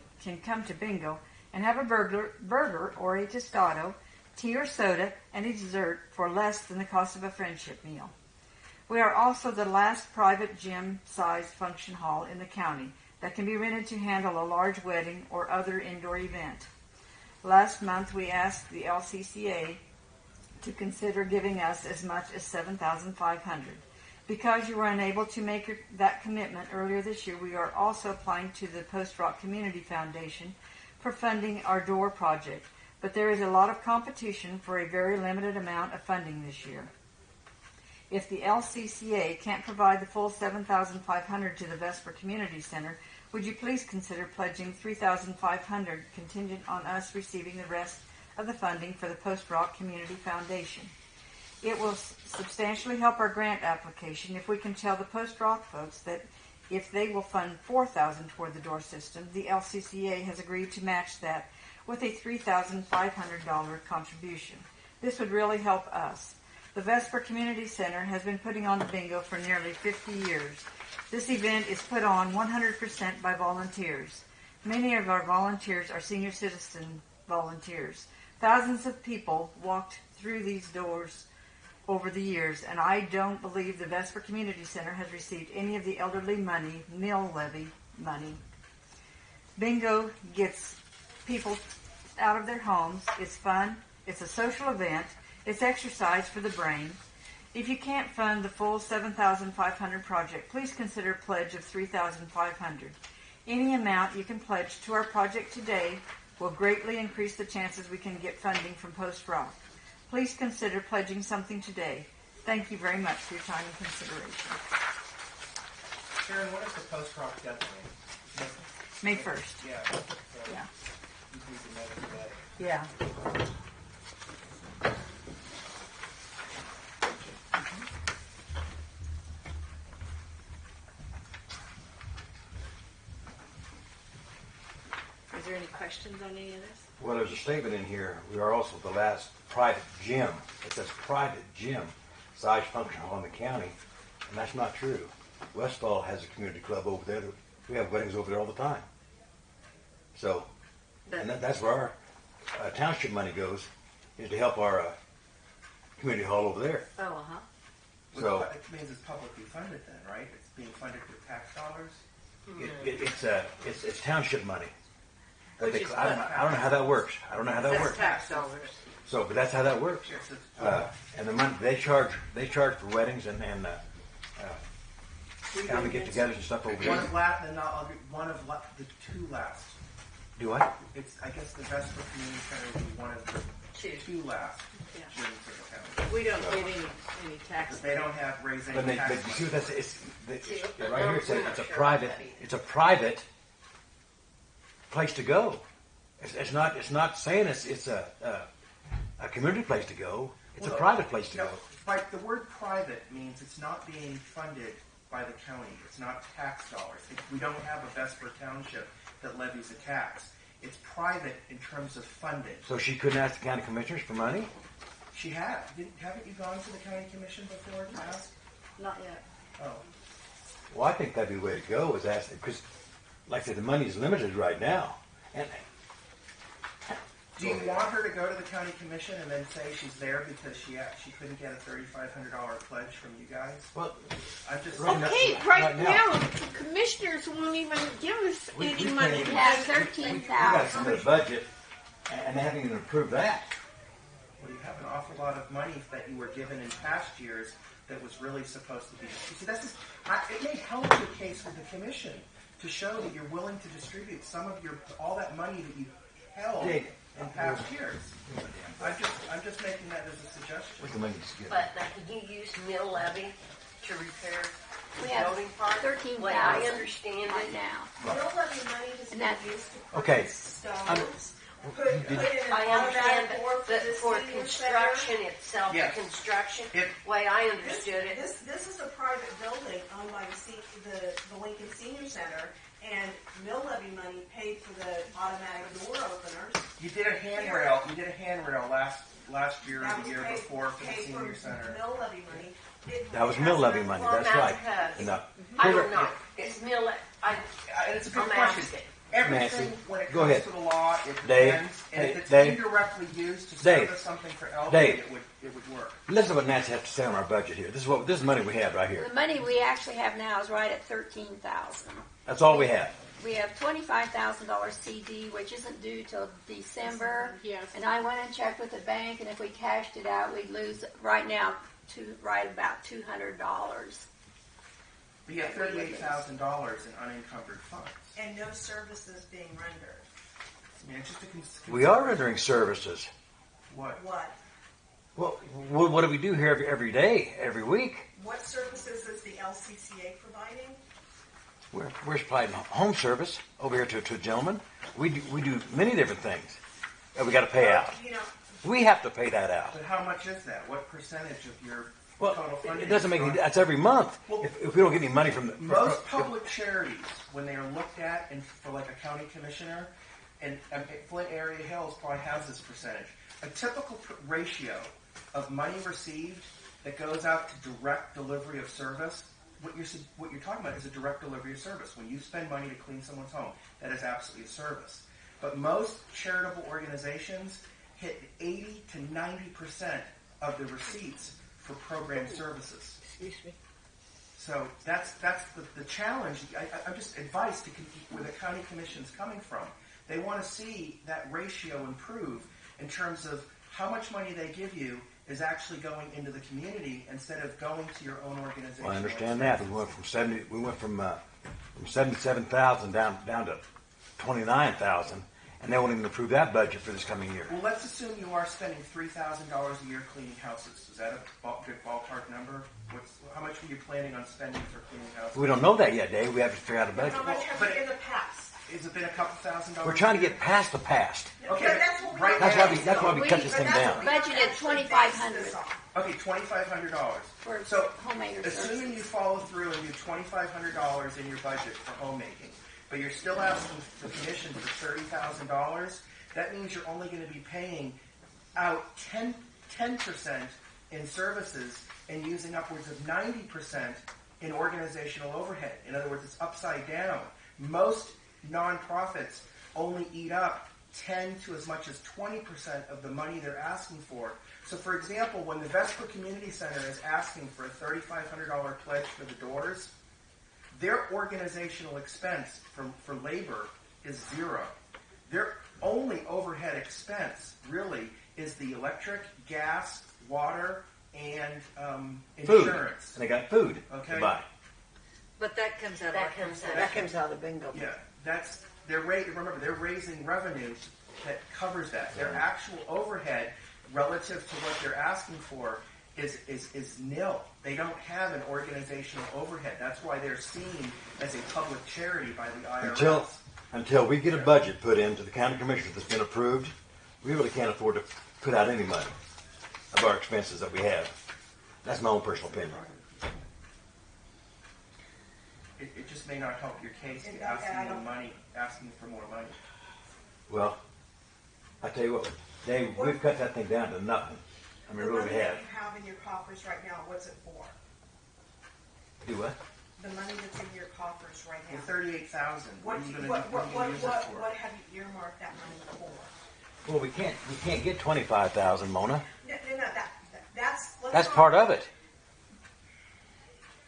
come to bingo and have a burger or a tostado, tea or soda, and a dessert for less than the cost of a friendship meal. We are also the last private gym-sized function hall in the county that can be rented to handle a large wedding or other indoor event. Last month, we asked the LCCA to consider giving us as much as $7,500. Because you were unable to make that commitment earlier this year, we are also applying to the Post Rock Community Foundation for funding our door project. But there is a lot of competition for a very limited amount of funding this year. If the LCCA can't provide the full $7,500 to the Vesper Community Center, would you please consider pledging $3,500 contingent on us receiving the rest of the funding for the Post Rock Community Foundation? It will substantially help our grant application if we can tell the Post Rock folks that if they will fund $4,000 toward the door system, the LCCA has agreed to match that with a $3,500 contribution. This would really help us. The Vesper Community Center has been putting on the bingo for nearly 50 years. This event is put on 100% by volunteers. Many of our volunteers are senior citizen volunteers. Thousands of people walked through these doors over the years, and I don't believe the Vesper Community Center has received any of the elderly meal levy money. Bingo gets people out of their homes. It's fun. It's a social event. It's exercise for the brain. If you can't fund the full $7,500 project, please consider a pledge of $3,500. Any amount you can pledge to our project today will greatly increase the chances we can get funding from Post Rock. Please consider pledging something today. Thank you very much for your time and consideration. Sharon, what is the Post Rock deadline? May 1st. Yeah. So Yeah. you need to know today. Yeah. Is there any questions on any of this? Well, there's a statement in here. We are also the last private gym. It says private gym size function hall in the county, and that's not true. Westfall has a community club over there. We have weddings over there all the time. So, and that's where our township money goes, is to help our community hall over there. Oh, uh-huh. So It means it's publicly funded then, right? It's being funded with tax dollars? it's township money. Which is I don't know how that works. I don't know how that That's works. tax dollars. So, but that's how that works. Yes, it's And the money they charge for weddings and family get-togethers and stuff over One there. of last, and I'll be one of the two last. Do I? It's, I guess the Vesper Community Center will be one of the two last Yeah. gyms in the county. We don't get any tax. But they don't have raised any But tax you see money. what that's, right here it says it's a private place to go. It's not saying it's a community place to go. It's a private place to No, go. like the word private means it's not being funded by the county. It's not tax dollars. We don't have a Vesper Township that levies a tax. It's private in terms of funding. So she couldn't ask the county commissioners for money? She had. Haven't you gone to the county commission before to ask? Not yet. Oh. Well, I think that'd be the way to go, is ask, because, like I said, the money's limited right now. And Do you want her to go to the county commission and then say she's there because she couldn't get a $3,500 pledge from you guys? well, I'm just Right Okay, now- right right now. now, the commissioners won't even give us We any can't money. even- We have we gotta 13,000. submit a budget, and they haven't even approved that. Well, you have an awful lot of money that you were given in past years that was really supposed to be. You see, it may help your case with the commission to show that you're willing to distribute some of all that money that you held Dave, in past years. I'm just making that as a suggestion. What's the money just get? But now, can you use mill levy to repair the We have building part? 13,000 Way I understand right it. now. Mill levy money has And been that's- used to Okay. purchase stoves, put in an I understand automatic board for that the for senior construction itself, Yes. the construction, If- way I center. understood it. This is a private building owned by the Lincoln Senior Center, and mill levy money paid for the automatic door openers. You did a handrail. You did a handrail last year or That the was year paid- before for the paid senior from center. Mill levy money. That was mill levy money, Well, that's now right. it has. And, I don't know. It's mill levy. It's a good I'm question. asking. Everything, Nancy, when it go comes ahead. to the law, it Dave, depends. And if hey, it's Dave. indirectly used to Dave. service something for elderly, Dave. it would work. Listen to what Nancy has to say on our budget here. This is money we have right here. The money we actually have now is right at 13,000. That's all we have. We have $25,000 CD, which isn't due till December. Yes. And I went and checked with the bank, and if we cashed it out, we'd lose right now right about $200. But you have $38,000 in unencumbered funds. And no services being rendered. I mean, it's just a We are rendering services. What? What? Well, what do we do here every day, every week? What services is the LCCA providing? We're supplying home service over here to a gentleman. We do many different things that we got to pay out. You know, We have to pay that out. But how much is that? What percentage of your Well, total funding? it doesn't make any. is That's every month. Well, If we don't get any money from the most public charities, when they are looked at and for like a county commissioner, and Flint Area Hills probably has this percentage. A typical ratio of money received that goes out to direct delivery of service. What you're talking about is a direct delivery of service. When you spend money to clean someone's home, that is absolutely a service. But most charitable organizations hit 80 to 90% of the receipts for program services. Excuse me. So that's the challenge. I'm just advice to where the county commission's coming from. They want to see that ratio improve in terms of how much money they give you is actually going into the community instead of going to your own organization. Well, I understand that. We went from 77,000 down to 29,000, and they won't even approve that budget for this coming year. Well, let's assume you are spending $3,000 a year cleaning houses. Is that a good ballpark number? How much were you planning on spending for cleaning houses? We don't know that yet, Dave. We have to figure out a budget. how much have but- we in the past? Has it been a couple $1,000s? We're trying to get past the past. Okay, But that's what we right That's now- why we cut this thing down. Budgeted $2,500 Okay, $2,500. for So, homemaker assuming services. you follow through and do $2,500 in your budget for homemaking, but you're still asking the commission for $30,000, that means you're only going to be paying out 10% in services and using upwards of 90% in organizational overhead. In other words, it's upside down. Most nonprofits only eat up 10 to as much as 20% of the money they're asking for. So, for example, when the Vesper Community Center is asking for a $3,500 pledge for the doors, their organizational expense for labor is zero. Their only overhead expense, really, is the electric, gas, water, and Food. insurance. And they got food Okay. to buy. But that comes out of That our comes concession. That comes out of bingo. Yeah, remember, they're raising revenue that covers that. Their actual overhead relative to what they're asking for is nil. They don't have an organizational overhead. That's why they're seen as a public charity by the IRS. Until we get a budget put into the county commissioner that's been approved, we really can't afford to put out any money of our expenses that we have. That's my own personal opinion. It just may not help your case And- to and I don't- asking for more money. Well, I tell you what, Dave, we've cut that thing down to nothing. I mean, The really money we have. that you have in your coffers right now, what's it for? Do what? The money that's in your coffers right The now. 38,000. What are you going to What use it for? what have you earmarked that money for? Well, we can't get 25,000, Mona. No, that's. let's That's not- part of it.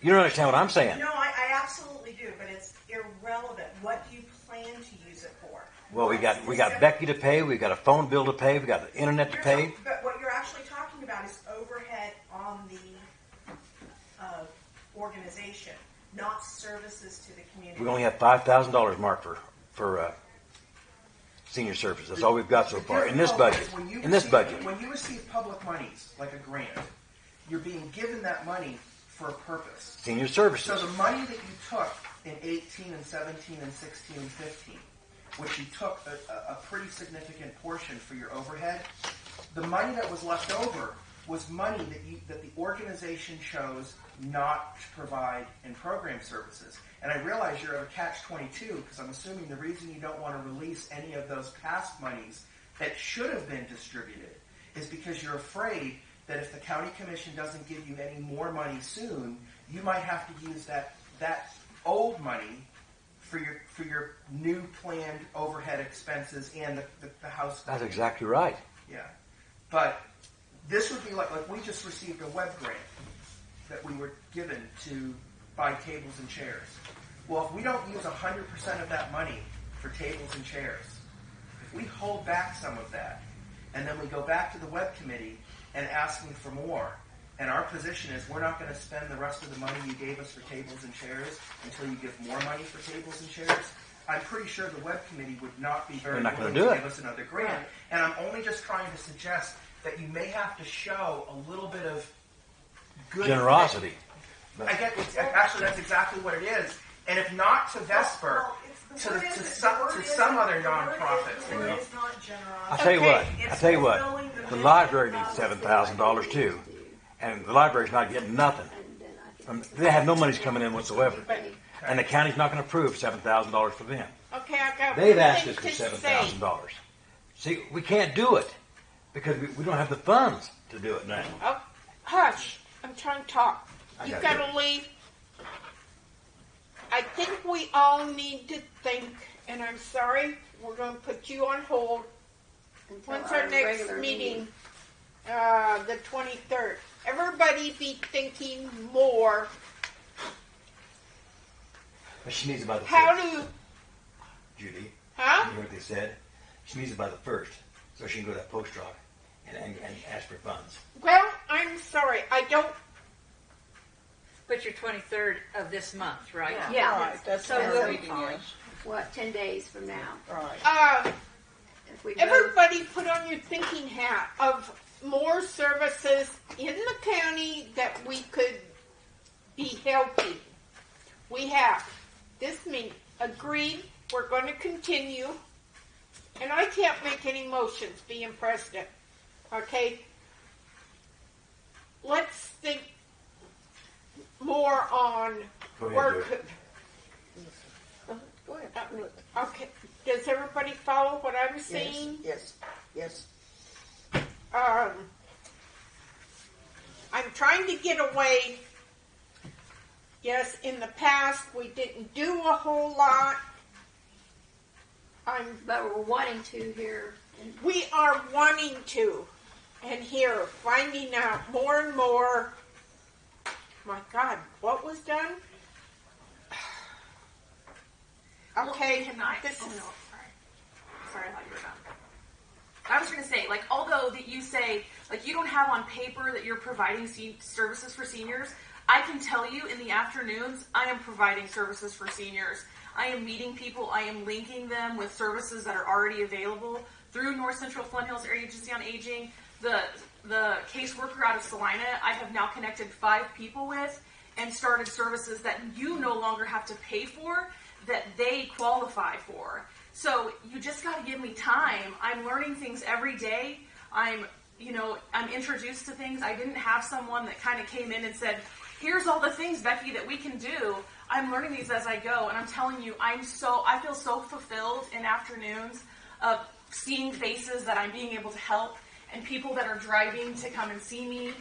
You don't understand what I'm saying. No, I absolutely do, but it's irrelevant. What do you plan to use it for? Well, we got Becky to pay. We got a phone bill to pay. We got the internet to pay. But what you're actually talking about is overhead on the organization, not services to the community. We only have $5,000 marked for senior services. That's all we've got so far in this budget. When you In this receive- budget. When you receive public monies, like a grant, you're being given that money for a purpose. Senior So services. the money that you took in 18 and 17 and 16 and 15, which you took a pretty significant portion for your overhead, the money that was left over was money that the organization chose not to provide in program services. And I realize you're at a catch-22 because I'm assuming the reason you don't want to release any of those past monies that should have been distributed is because you're afraid that if the county commission doesn't give you any more money soon, you might have to use that old money for your new planned overhead expenses and the house. That's exactly right. Yeah, but this would be like we just received a web grant that we were given to buy tables and chairs. Well, if we don't use 100% of that money for tables and chairs, if we hold back some of that, and then we go back to the web committee and asking for more, and our position is we're not going to spend the rest of the money you gave us for tables and chairs until you give more money for tables and chairs, I'm pretty sure the web committee would not be very They're not willing gonna to do it. give us another grant. And I'm only just trying to suggest that you may have to show a little bit of good Generosity. I get actually that's exactly what it is. And if not to Vesper, to some other nonprofit. The word is not generosity. I tell you what. It's I tell you what. fulfilling the The mission library of needs the $7,000 too, and the library's not getting nothing. They have no money's coming in whatsoever, and the county's not going to approve $7,000 for them. Okay, I got They've one asked thing us for to say. $7,000. See, we can't do it because we don't have the funds to do it now. Oh, hush. I'm trying to talk. I You gotta gotta leave. I think we all need to think, and I'm sorry, we're gonna put you on hold. Until When's our next regular meeting? The 23rd. Everybody be thinking more. But she needs it by the How 1st, do, Judy. huh? You know what they said? She needs it by the 1st, so she can go to that post rock and ask for funds. Well, I'm sorry. I don't, But you're 23rd of this month, right? Yeah. Right, that's So what we'll we're be reading fine. is. What, 10 days from now? Right. If we go, everybody put on your thinking hat of more services in the county that we could be helping. We have. This meeting agreed. We're going to continue. And I can't make any motions being president. Okay? Let's think more on Go ahead, work. Joe. Go ahead. Okay. Does everybody follow what I'm saying? Yes. Yes. I'm trying to get away. Yes, in the past we didn't do a whole lot. but we're wanting to here. We are wanting to, and here finding out more and more. My God, what was done? Okay, Can I? this Oh, is. no, sorry, I thought you were done. I was going to say, although that you say, you don't have on paper that you're providing services for seniors, I can tell you in the afternoons, I am providing services for seniors. I am meeting people. I am linking them with services that are already available through North Central Flint Hills Area Agency on Aging. The caseworker out of Salina, I have now connected 5 people with and started services that you no longer have to pay for, that they qualify for. So you just got to give me time. I'm learning things every day. I'm introduced to things. I didn't have someone that kind of came in and said, here's all the things, Becky, that we can do. I'm learning these as I go, and I'm telling you, I feel so fulfilled in afternoons of seeing faces that I'm being able to help, and people that are driving to come and see me.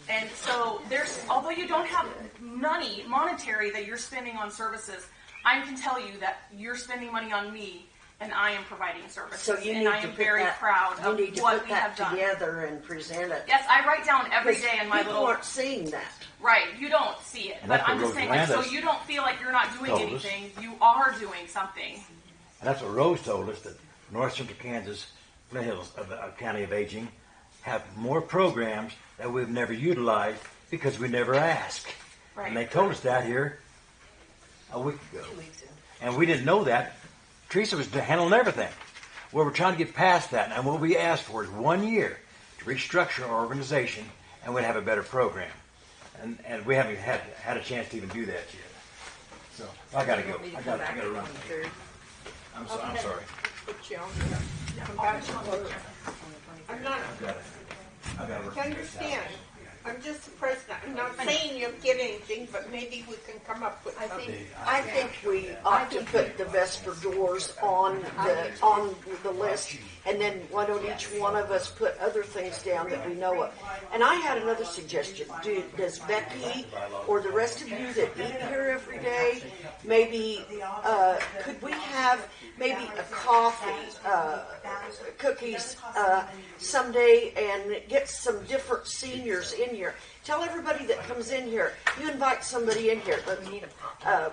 And so although you don't have money, monetary, that you're spending on services, I can tell you that you're spending money on me, and I am providing services. So you need and I to am put very that, proud you of need to what put we have that done. together and present it. Yes, I write down every day in my People little. aren't seeing that. Right, you don't see it, And but that's I'm what just saying, like, so Rosanna's you don't feel like you're not doing told us. anything. You are doing something. And that's what Rose told us, that North Central Kansas, Flint Hills County of Aging, have more programs that we've never utilized because we never asked. Right. And they told us that here a week ago. 2 weeks ago. And we didn't know that. Teresa was handling everything. Well, we're trying to get past that. And what we asked for is 1 year to restructure our organization, and we'd have a better program. And we haven't had a chance to even do that yet. So I got to go. I got to run. I'm sorry. Put you on there. Come back to work. I'm not, I got to I understand. I'm just the president. I'm not saying you'll get anything, but maybe we can come up with something. I think we ought to put the Vesper doors on the list, and then why don't each one of us put other things down that we know of? And I had another suggestion. Does Becky or the rest of you that eat here every day, maybe could we have maybe a coffee, cookies someday, and get some different seniors in here? Tell everybody that comes in here, you invite somebody in here.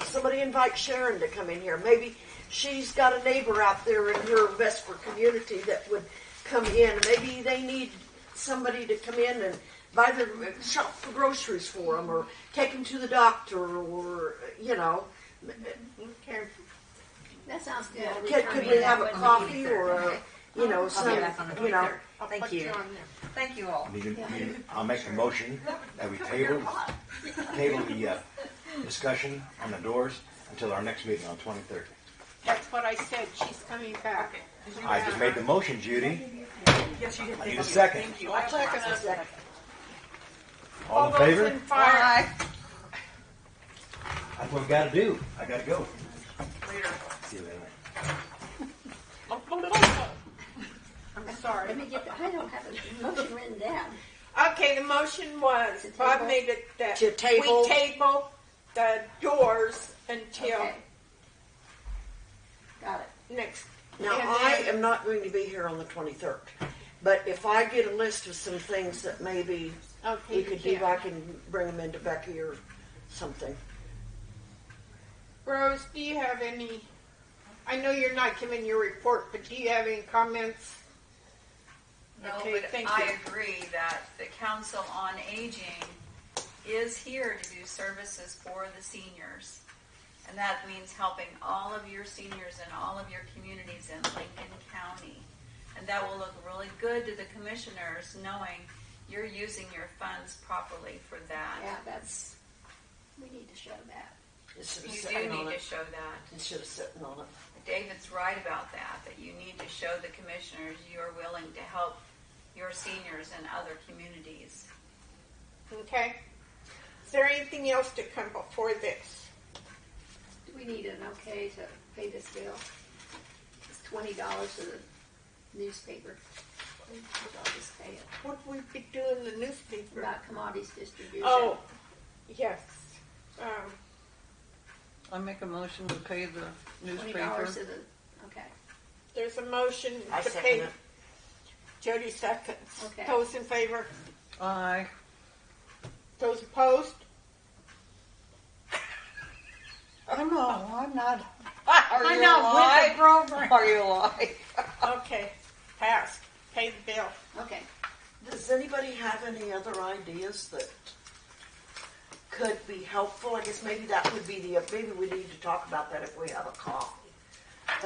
Somebody invite Sharon to come in here. Maybe she's got a neighbor out there in her Vesper community that would come in. Maybe they need somebody to come in and buy their shop for groceries for them, or take them to the doctor, or Okay. That sounds good. could we have a coffee or some I'll Thank put you. on there. Thank you all. I'll make a motion that we table the discussion on the doors until our next meeting on 23rd. That's what I said. She's coming back. I just made the motion, Judy. Yes, you did. I need a second. Thank you. I'll second it. All in those favor? in fire. That's what we got to do. I got to go. Later. See you later. I'm sorry. Let me get I don't have a motion written down. Okay, the motion was, Bob made it that To table. we table the doors until Okay. Got it. next. Now, and I then- am not going to be here on the 23rd, but if I get a list of some things that maybe Okay, we could do, yeah. I can bring them into Becky or something. Rose, do you have any? I know you're not giving your report, but do you have any comments? No, Okay, but thank I you. agree that the Council on Aging is here to do services for the seniors. And that means helping all of your seniors in all of your communities in Lincoln County. And that will look really good to the commissioners knowing you're using your funds properly for that. Yeah, we need to show that. It should have You sitting do on need to it. show that. It should have sitting on it. David's right about that you need to show the commissioners you are willing to help your seniors in other communities. Okay. Is there anything else to come before this? Do we need an okay to pay this bill? It's $20 to the newspaper. I'll just pay it. What we be doing in the newspaper? About commodities distribution. Oh, yes. I make a motion to pay the newspaper. $20 to the, okay. There's a motion I to second pay. it. Jody seconds. Okay. Those in favor? Aye. Those opposed? I'm not. Are I'm you not alive? with the program. Are you alive? Okay, passed. Pay the bill. Okay. Does anybody have any other ideas that could be helpful. I guess maybe that would be maybe we need to talk about that if we have a call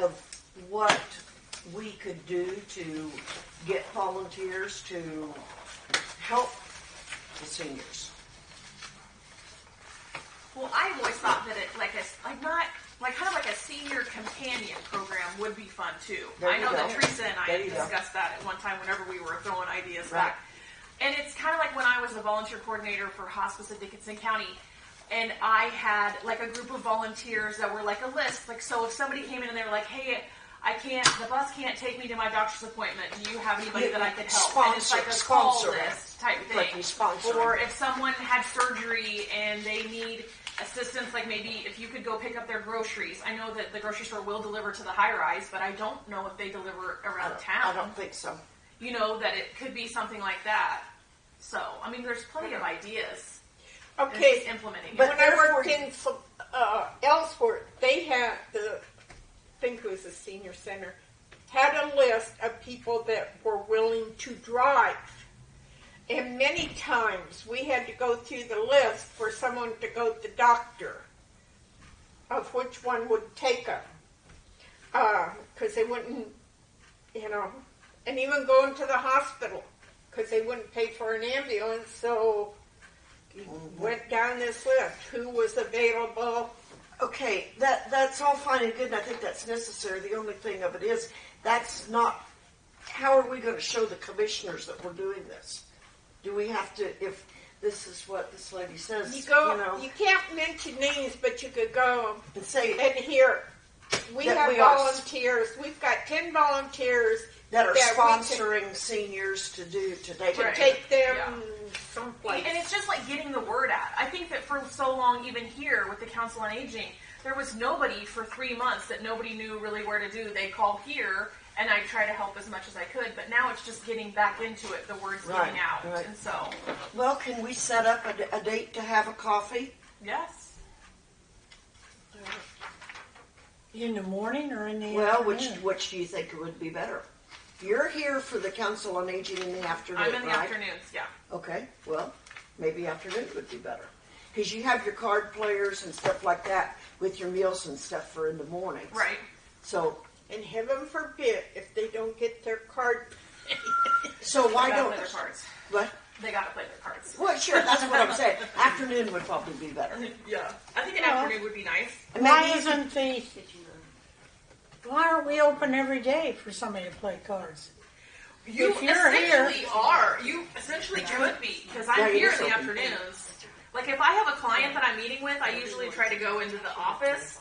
of what we could do to get volunteers to help the seniors. Well, I've always thought that it kind of like a senior companion program would be fun too. There I you know that go. Teresa and I There had you go. discussed that at one time whenever we were throwing ideas Right. back. And it's kind of like when I was the volunteer coordinator for hospice in Dickinson County, and I had like a group of volunteers that were like a list. Like, so if somebody came in and they were like, "Hey, the bus can't take me to my doctor's appointment. Do you have anybody that I could help?" And it's like a call sponsor it. list type Like thing. you sponsor Or it. if someone had surgery and they need assistance, like maybe if you could go pick up their groceries. I know that the grocery store will deliver to the high rise, but I don't know if they deliver around town. I don't think so. You know, that it could be something like that. So, I mean, there's plenty of ideas. It's Okay, just implementing But it. when I therefore- worked in Ellsworth, they had I think it was a senior center, had a list of people that were willing to drive. And many times we had to go through the list for someone to go to the doctor of which one would take them. Because they wouldn't, and even going to the hospital because they wouldn't pay for an ambulance. So went down this list, who was available. Okay, that's all fine and good, and I think that's necessary. The only thing of it is, that's not, how are we going to show the commissioners that we're doing this? Do we have to, if this is what this lady says, You can't mention names, but you could go and say and here, we That have we are- volunteers. We've got 10 volunteers that are we can- sponsoring seniors to take to it. take them Yeah. someplace. And it's just like getting the word out. I think that for so long, even here with the Council on Aging, there was nobody for 3 months that nobody knew really where to do. They called here, and I try to help as much as I could. But now it's just getting back into it. The word's getting Right, out. right. And so, Well, can we set up a date to have a coffee? yes. In the morning or in the Well, afternoon? which do you think would be better? You're here for the Council on Aging in the afternoon, I'm in the right? afternoons, yeah. Okay, well, maybe afternoon would be better. Because you have your card players and stuff like that with your meals and stuff for in the mornings. Right. So, And heaven forbid if they don't get their card. so why They gotta don't, play their cards. what? They gotta play their cards. Well, sure, that's what I'm saying. Afternoon would probably be better. Yeah. I think an afternoon would be nice. And Why maybe isn't the, why aren't we open every day for somebody to play cards? You If you're essentially here- are. You essentially could be, because I'm Yeah, here you're in the so afternoons. Like if I have a client that I'm meeting with, I usually try to go into the office.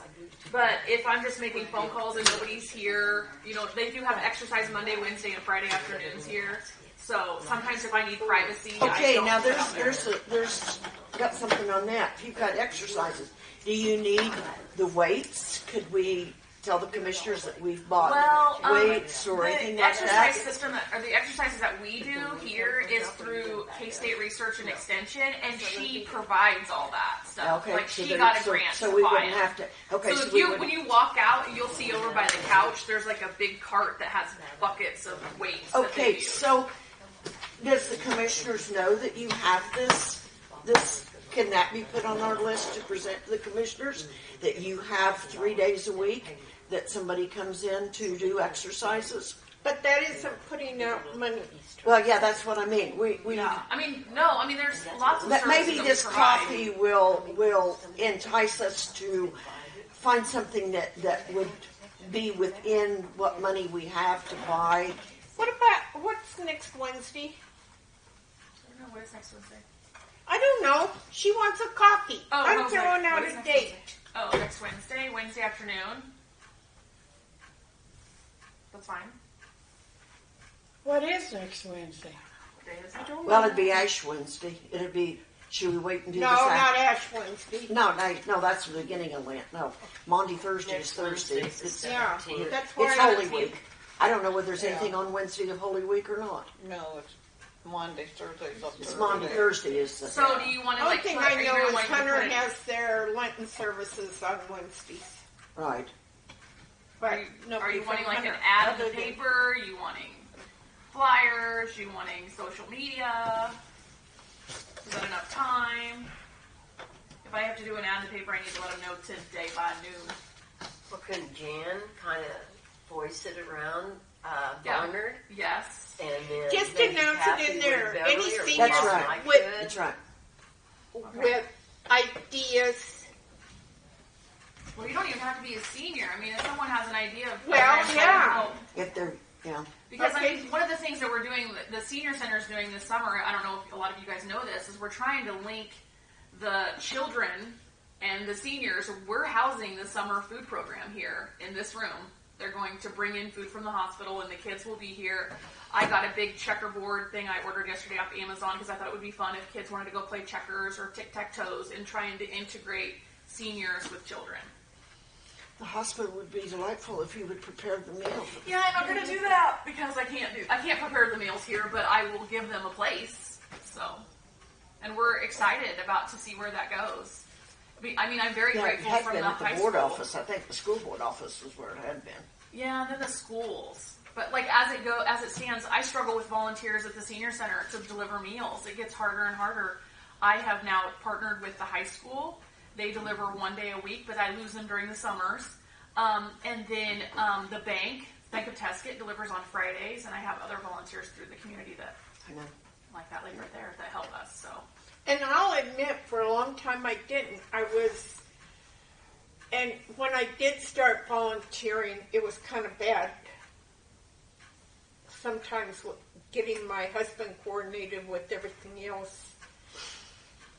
But if I'm just making phone calls and nobody's here, they do have exercise Monday, Wednesday, and Friday afternoons here. So sometimes if I need privacy, I Okay, don't now put out there. there's got something on that. If you've got exercises, do you need the weights? Could we tell the commissioners that we've bought weights or anything the like exercise that? system, or the exercises that we do here is through K-State Research and Extension, and she provides all that stuff. Okay, Like so she then- got a so- grant so to we buy wouldn't it. have to. Okay, So so if we you, would. when you walk out, you'll see over by the couch, there's like a big cart that has buckets of weights. that they Okay, use. so does the commissioners know that you have this? Can that be put on our list to present to the commissioners that you have 3 days a week that somebody comes in to do exercises? But that isn't putting out money. Well, yeah, that's what I mean. We Yeah, there's lots of that services maybe that we this provide. coffee will entice us to find something that would be within what money we have to buy. What's next Wednesday? I don't know, what is next Wednesday? I don't know. She wants a coffee. Oh, I'm okay. throwing out What is a next date. Oh, next Wednesday afternoon. That's fine. What is next Wednesday? What day is it? Well, it'd be Ash Wednesday. It'd be. Should we wait and do No, this? not Ash Wednesday. No, that's the beginning of Lent. No, Maundy Thursday is Thursday. It's Yeah, that's why it's I Holy Week. I don't know whether there's anything on Wednesday of Holy Week or not. No, it's Monday, Thursday, It's Maundy Thursday is the. So do you want to Only like? thing put- I are you know gonna is want to Hunter put- has their Lenten services on Wednesdays. Right. But Are you nobody wanting from like an Hunter, ad in other the than- paper? You wanting flyers? You wanting social media? Is that enough time? paper. I need to let them know today by noon. Well, can Jan kind of voice it around Yeah. Barnard? Yes. And then Just maybe announce it Kathy in there. with Beverly Any or seniors That's Mom, right. I with- could. That's right. with ideas. Well, you don't even have to be a senior. I mean, if someone has an idea of Well, programs, let them yeah. know. If they're, yeah. Because Okay. I mean, one of the things that we're doing, the senior center is doing this summer, I don't know if a lot of you guys know this, is we're trying to link the children and the seniors. We're housing the summer food program here in this room. They're going to bring in food from the hospital and the kids will be here. I got a big checkerboard thing I ordered yesterday off Amazon because I thought it would be fun if kids wanted to go play checkers or tic-tac-toes and trying to integrate seniors with children. The hospital would be delightful if you would prepare the meal. Yeah, I'm not going to do that because I can't prepare the meals here, but I will give them a place. So, and we're excited about to see where that goes. I mean, I'm very Yeah, it grateful had from been the at the high board school. office. I think the school board office is where it had been. Yeah, and then the schools. But like as it stands, I struggle with volunteers at the senior center to deliver meals. It gets harder and harder. I have now partnered with the high school. They deliver one day a week, but I lose them during the summers. And then the Bank of Tesket delivers on Fridays, and I have other volunteers through the community that I know. like that lady right there that help us. So And I'll admit, for a long time I didn't. And when I did start volunteering, it was kind of bad. Sometimes getting my husband coordinated with everything else.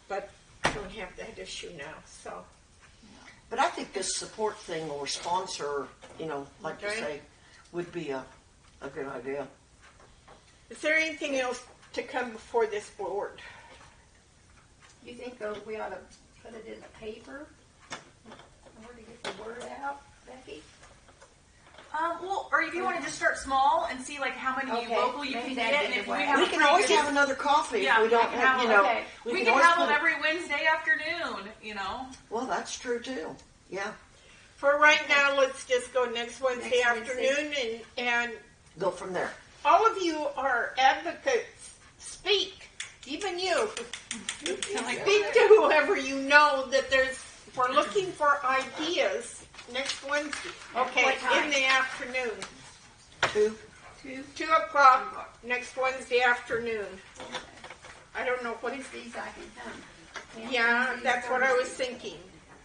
But I don't have that issue now, so. But I think this support thing or sponsor, like you Okay. say, would be a good idea. Is there anything else to come before this board? You think we ought to put it in the paper in order to get the word out, Becky? well, or if you want to just start small and see like how many Okay, local you maybe can that'd get, be and the if we way. have We a can pretty always good- have another coffee Yeah, if we we don't can have, have- okay. we can can always have them put it- every Wednesday afternoon. You know. Well, that's true too. Yeah. For right now, let's just go next Wednesday Next Wednesday. afternoon and Go from there. all of you are advocates. Speak. Even you. Speak to whoever you know that we're looking for ideas next Wednesday. Okay, what time? in the afternoon. 2. 2 o'clock next Wednesday afternoon. I don't know what. Wednesdays I can come. Can't Yeah, Wednesdays, that's what I was Thursdays. thinking.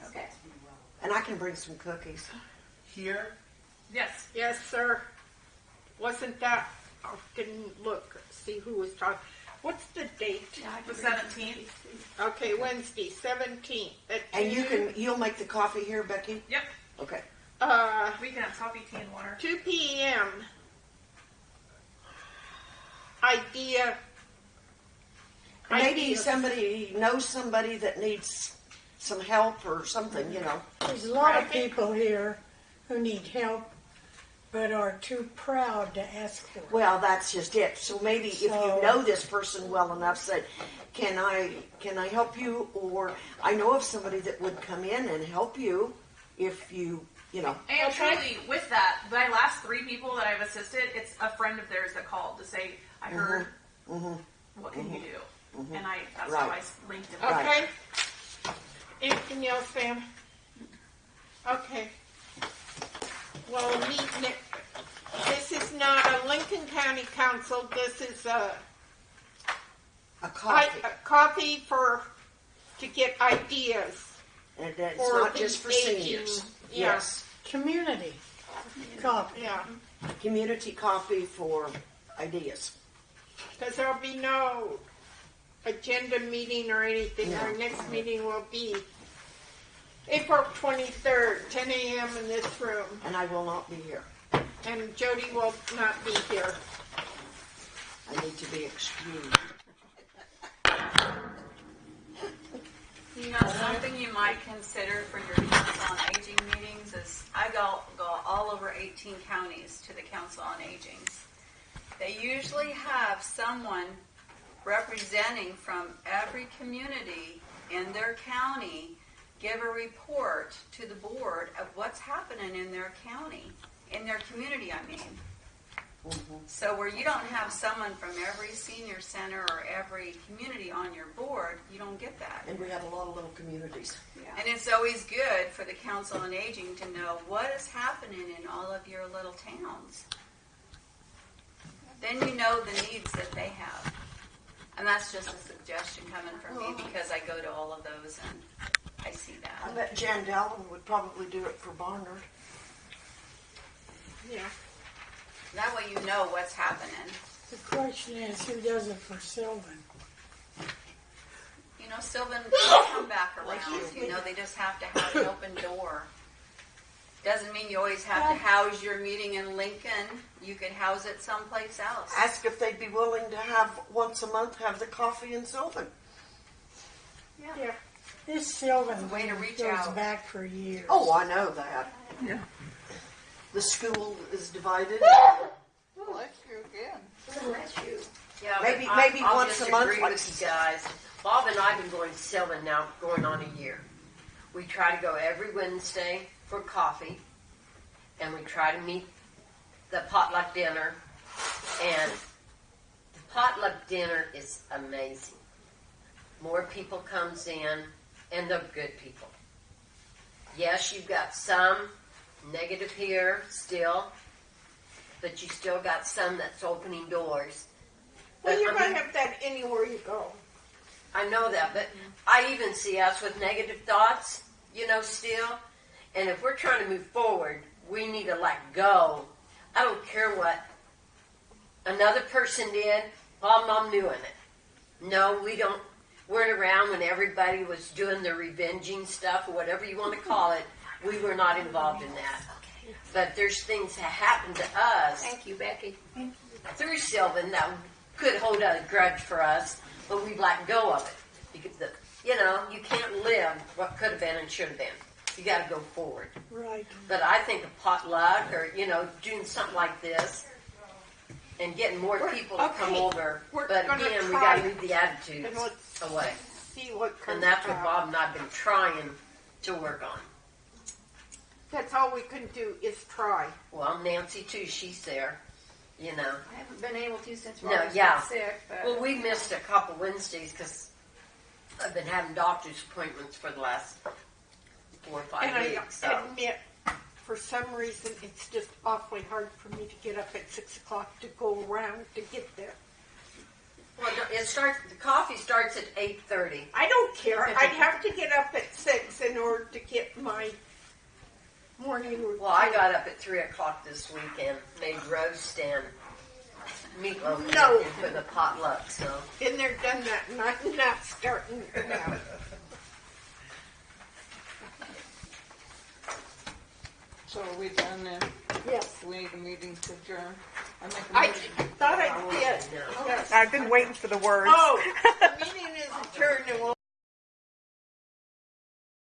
Okay. And I can bring some cookies. Here, Yes. Yes, sir. Wasn't that? I didn't look. See who was talking. What's the date? Yeah, I can The bring 17th. Okay, Wednesday, 17th. At And 2, you'll make the coffee here, Becky? Yep. Okay. We can have coffee, tea, and water. 2 p.m. Idea. Maybe ideas. somebody knows somebody that needs some help or something, There's a lot of Right. people here who need help, but are too proud to ask for it. Well, that's just it. So maybe if you So- know this person well enough, say, can I help you? Or I know of somebody that would come in and help you if you. And Okay. truly, with that, my last 3 people that I've assisted, it's a friend of theirs that called to say, "I heard. What can you do?" And that's how I Right. linked it. Okay. Anything else, Sam? Okay. Well, this is not a Lincoln County Council. This is a coffee. coffee to get ideas. And it's for not the just for aging. seniors. Yeah. Yes. Community coffee. Yeah, Community coffee for ideas. because there'll be no agenda meeting or anything. No. Our next meeting will be April 23rd, 10 a.m. in this room. And I will not be here. And Jody will not be here. I need to be excused. Something you might consider for your Council on Aging meetings is I go all over 18 counties to the Council on Aging. They usually have someone representing from every community in their county give a report to the board of what's happening in their county, in their community, I mean. So where you don't have someone from every senior center or every community on your board, you don't get that. And we have a lot of little communities. And it's always good for the Council on Aging to know what is happening in all of your little towns. Then you know the needs that they have. And that's just a suggestion coming from me because I go to all of those and I see I that. bet Jan Dallin would probably do it for Barnard. Yeah. That way you know what's happening. The question is, who does it for Sylvan? You know, Sylvan will come back around. You know, they just have to have an open door. Doesn't mean you always have to house your meeting in Lincoln. You could house it someplace else. Ask if they'd be willing to have, once a month, have the coffee in Sylvan. Yeah. This Sylvan Way to reach goes out. back for years. Oh, I know that. Yeah. The school is divided. Oh, that's you again. That's you. Yeah, Maybe- but maybe I'll once a month, disagree like with you guys. Bob and I have been going to Sylvan now, going on a year. We try to go every Wednesday for coffee, and we try to meet the potluck dinner. And the potluck dinner is amazing. More people comes in, and they're good people. Yes, you've got some negative here still, but you still got some that's opening doors. Well, But, you're I going mean, to have that anywhere you go. I know that, but I even see us with negative thoughts, you know, still. And if we're trying to move forward, we need to let go. I don't care what another person did. I'm doing it. No, we weren't around when everybody was doing the revenging stuff, or whatever you want to call it. We were not involved in that. But there's things that happen to us Thank you, Becky. through Sylvan that could hold a grudge for us, but we let go of it. Because, you can't live what could have been and should have been. You got to go forward. Right. But I think a potluck or, doing something like this and getting more people to come over. We're But gonna again, we try got to move the attitudes and let's away. see what comes And that's what out. Bob and I have been trying to work on. That's all we can do is try. Well, Nancy, too, she's there, I haven't been able to since No, Rob's yeah. got sick, but Well, we missed a couple Wednesdays because I've been having doctor's appointments for the last 4 or 5 And weeks. I So. admit, for some reason, it's just awfully hard for me to get up at 6 o'clock to go around to get there. Well, the coffee starts at 8:30. I don't care. I'd have to get up at 6 in order to get my morning routine. Well, I got up at 3 o'clock this week and made roast and meatloaf No. for the potluck. So Been there, done that, and I'm not starting now. So are we done then? Yes. We need a meeting to adjourn. I make a I motion. thought I did. Yes. I've been waiting for the words. Oh, the meeting is adjourned and we'll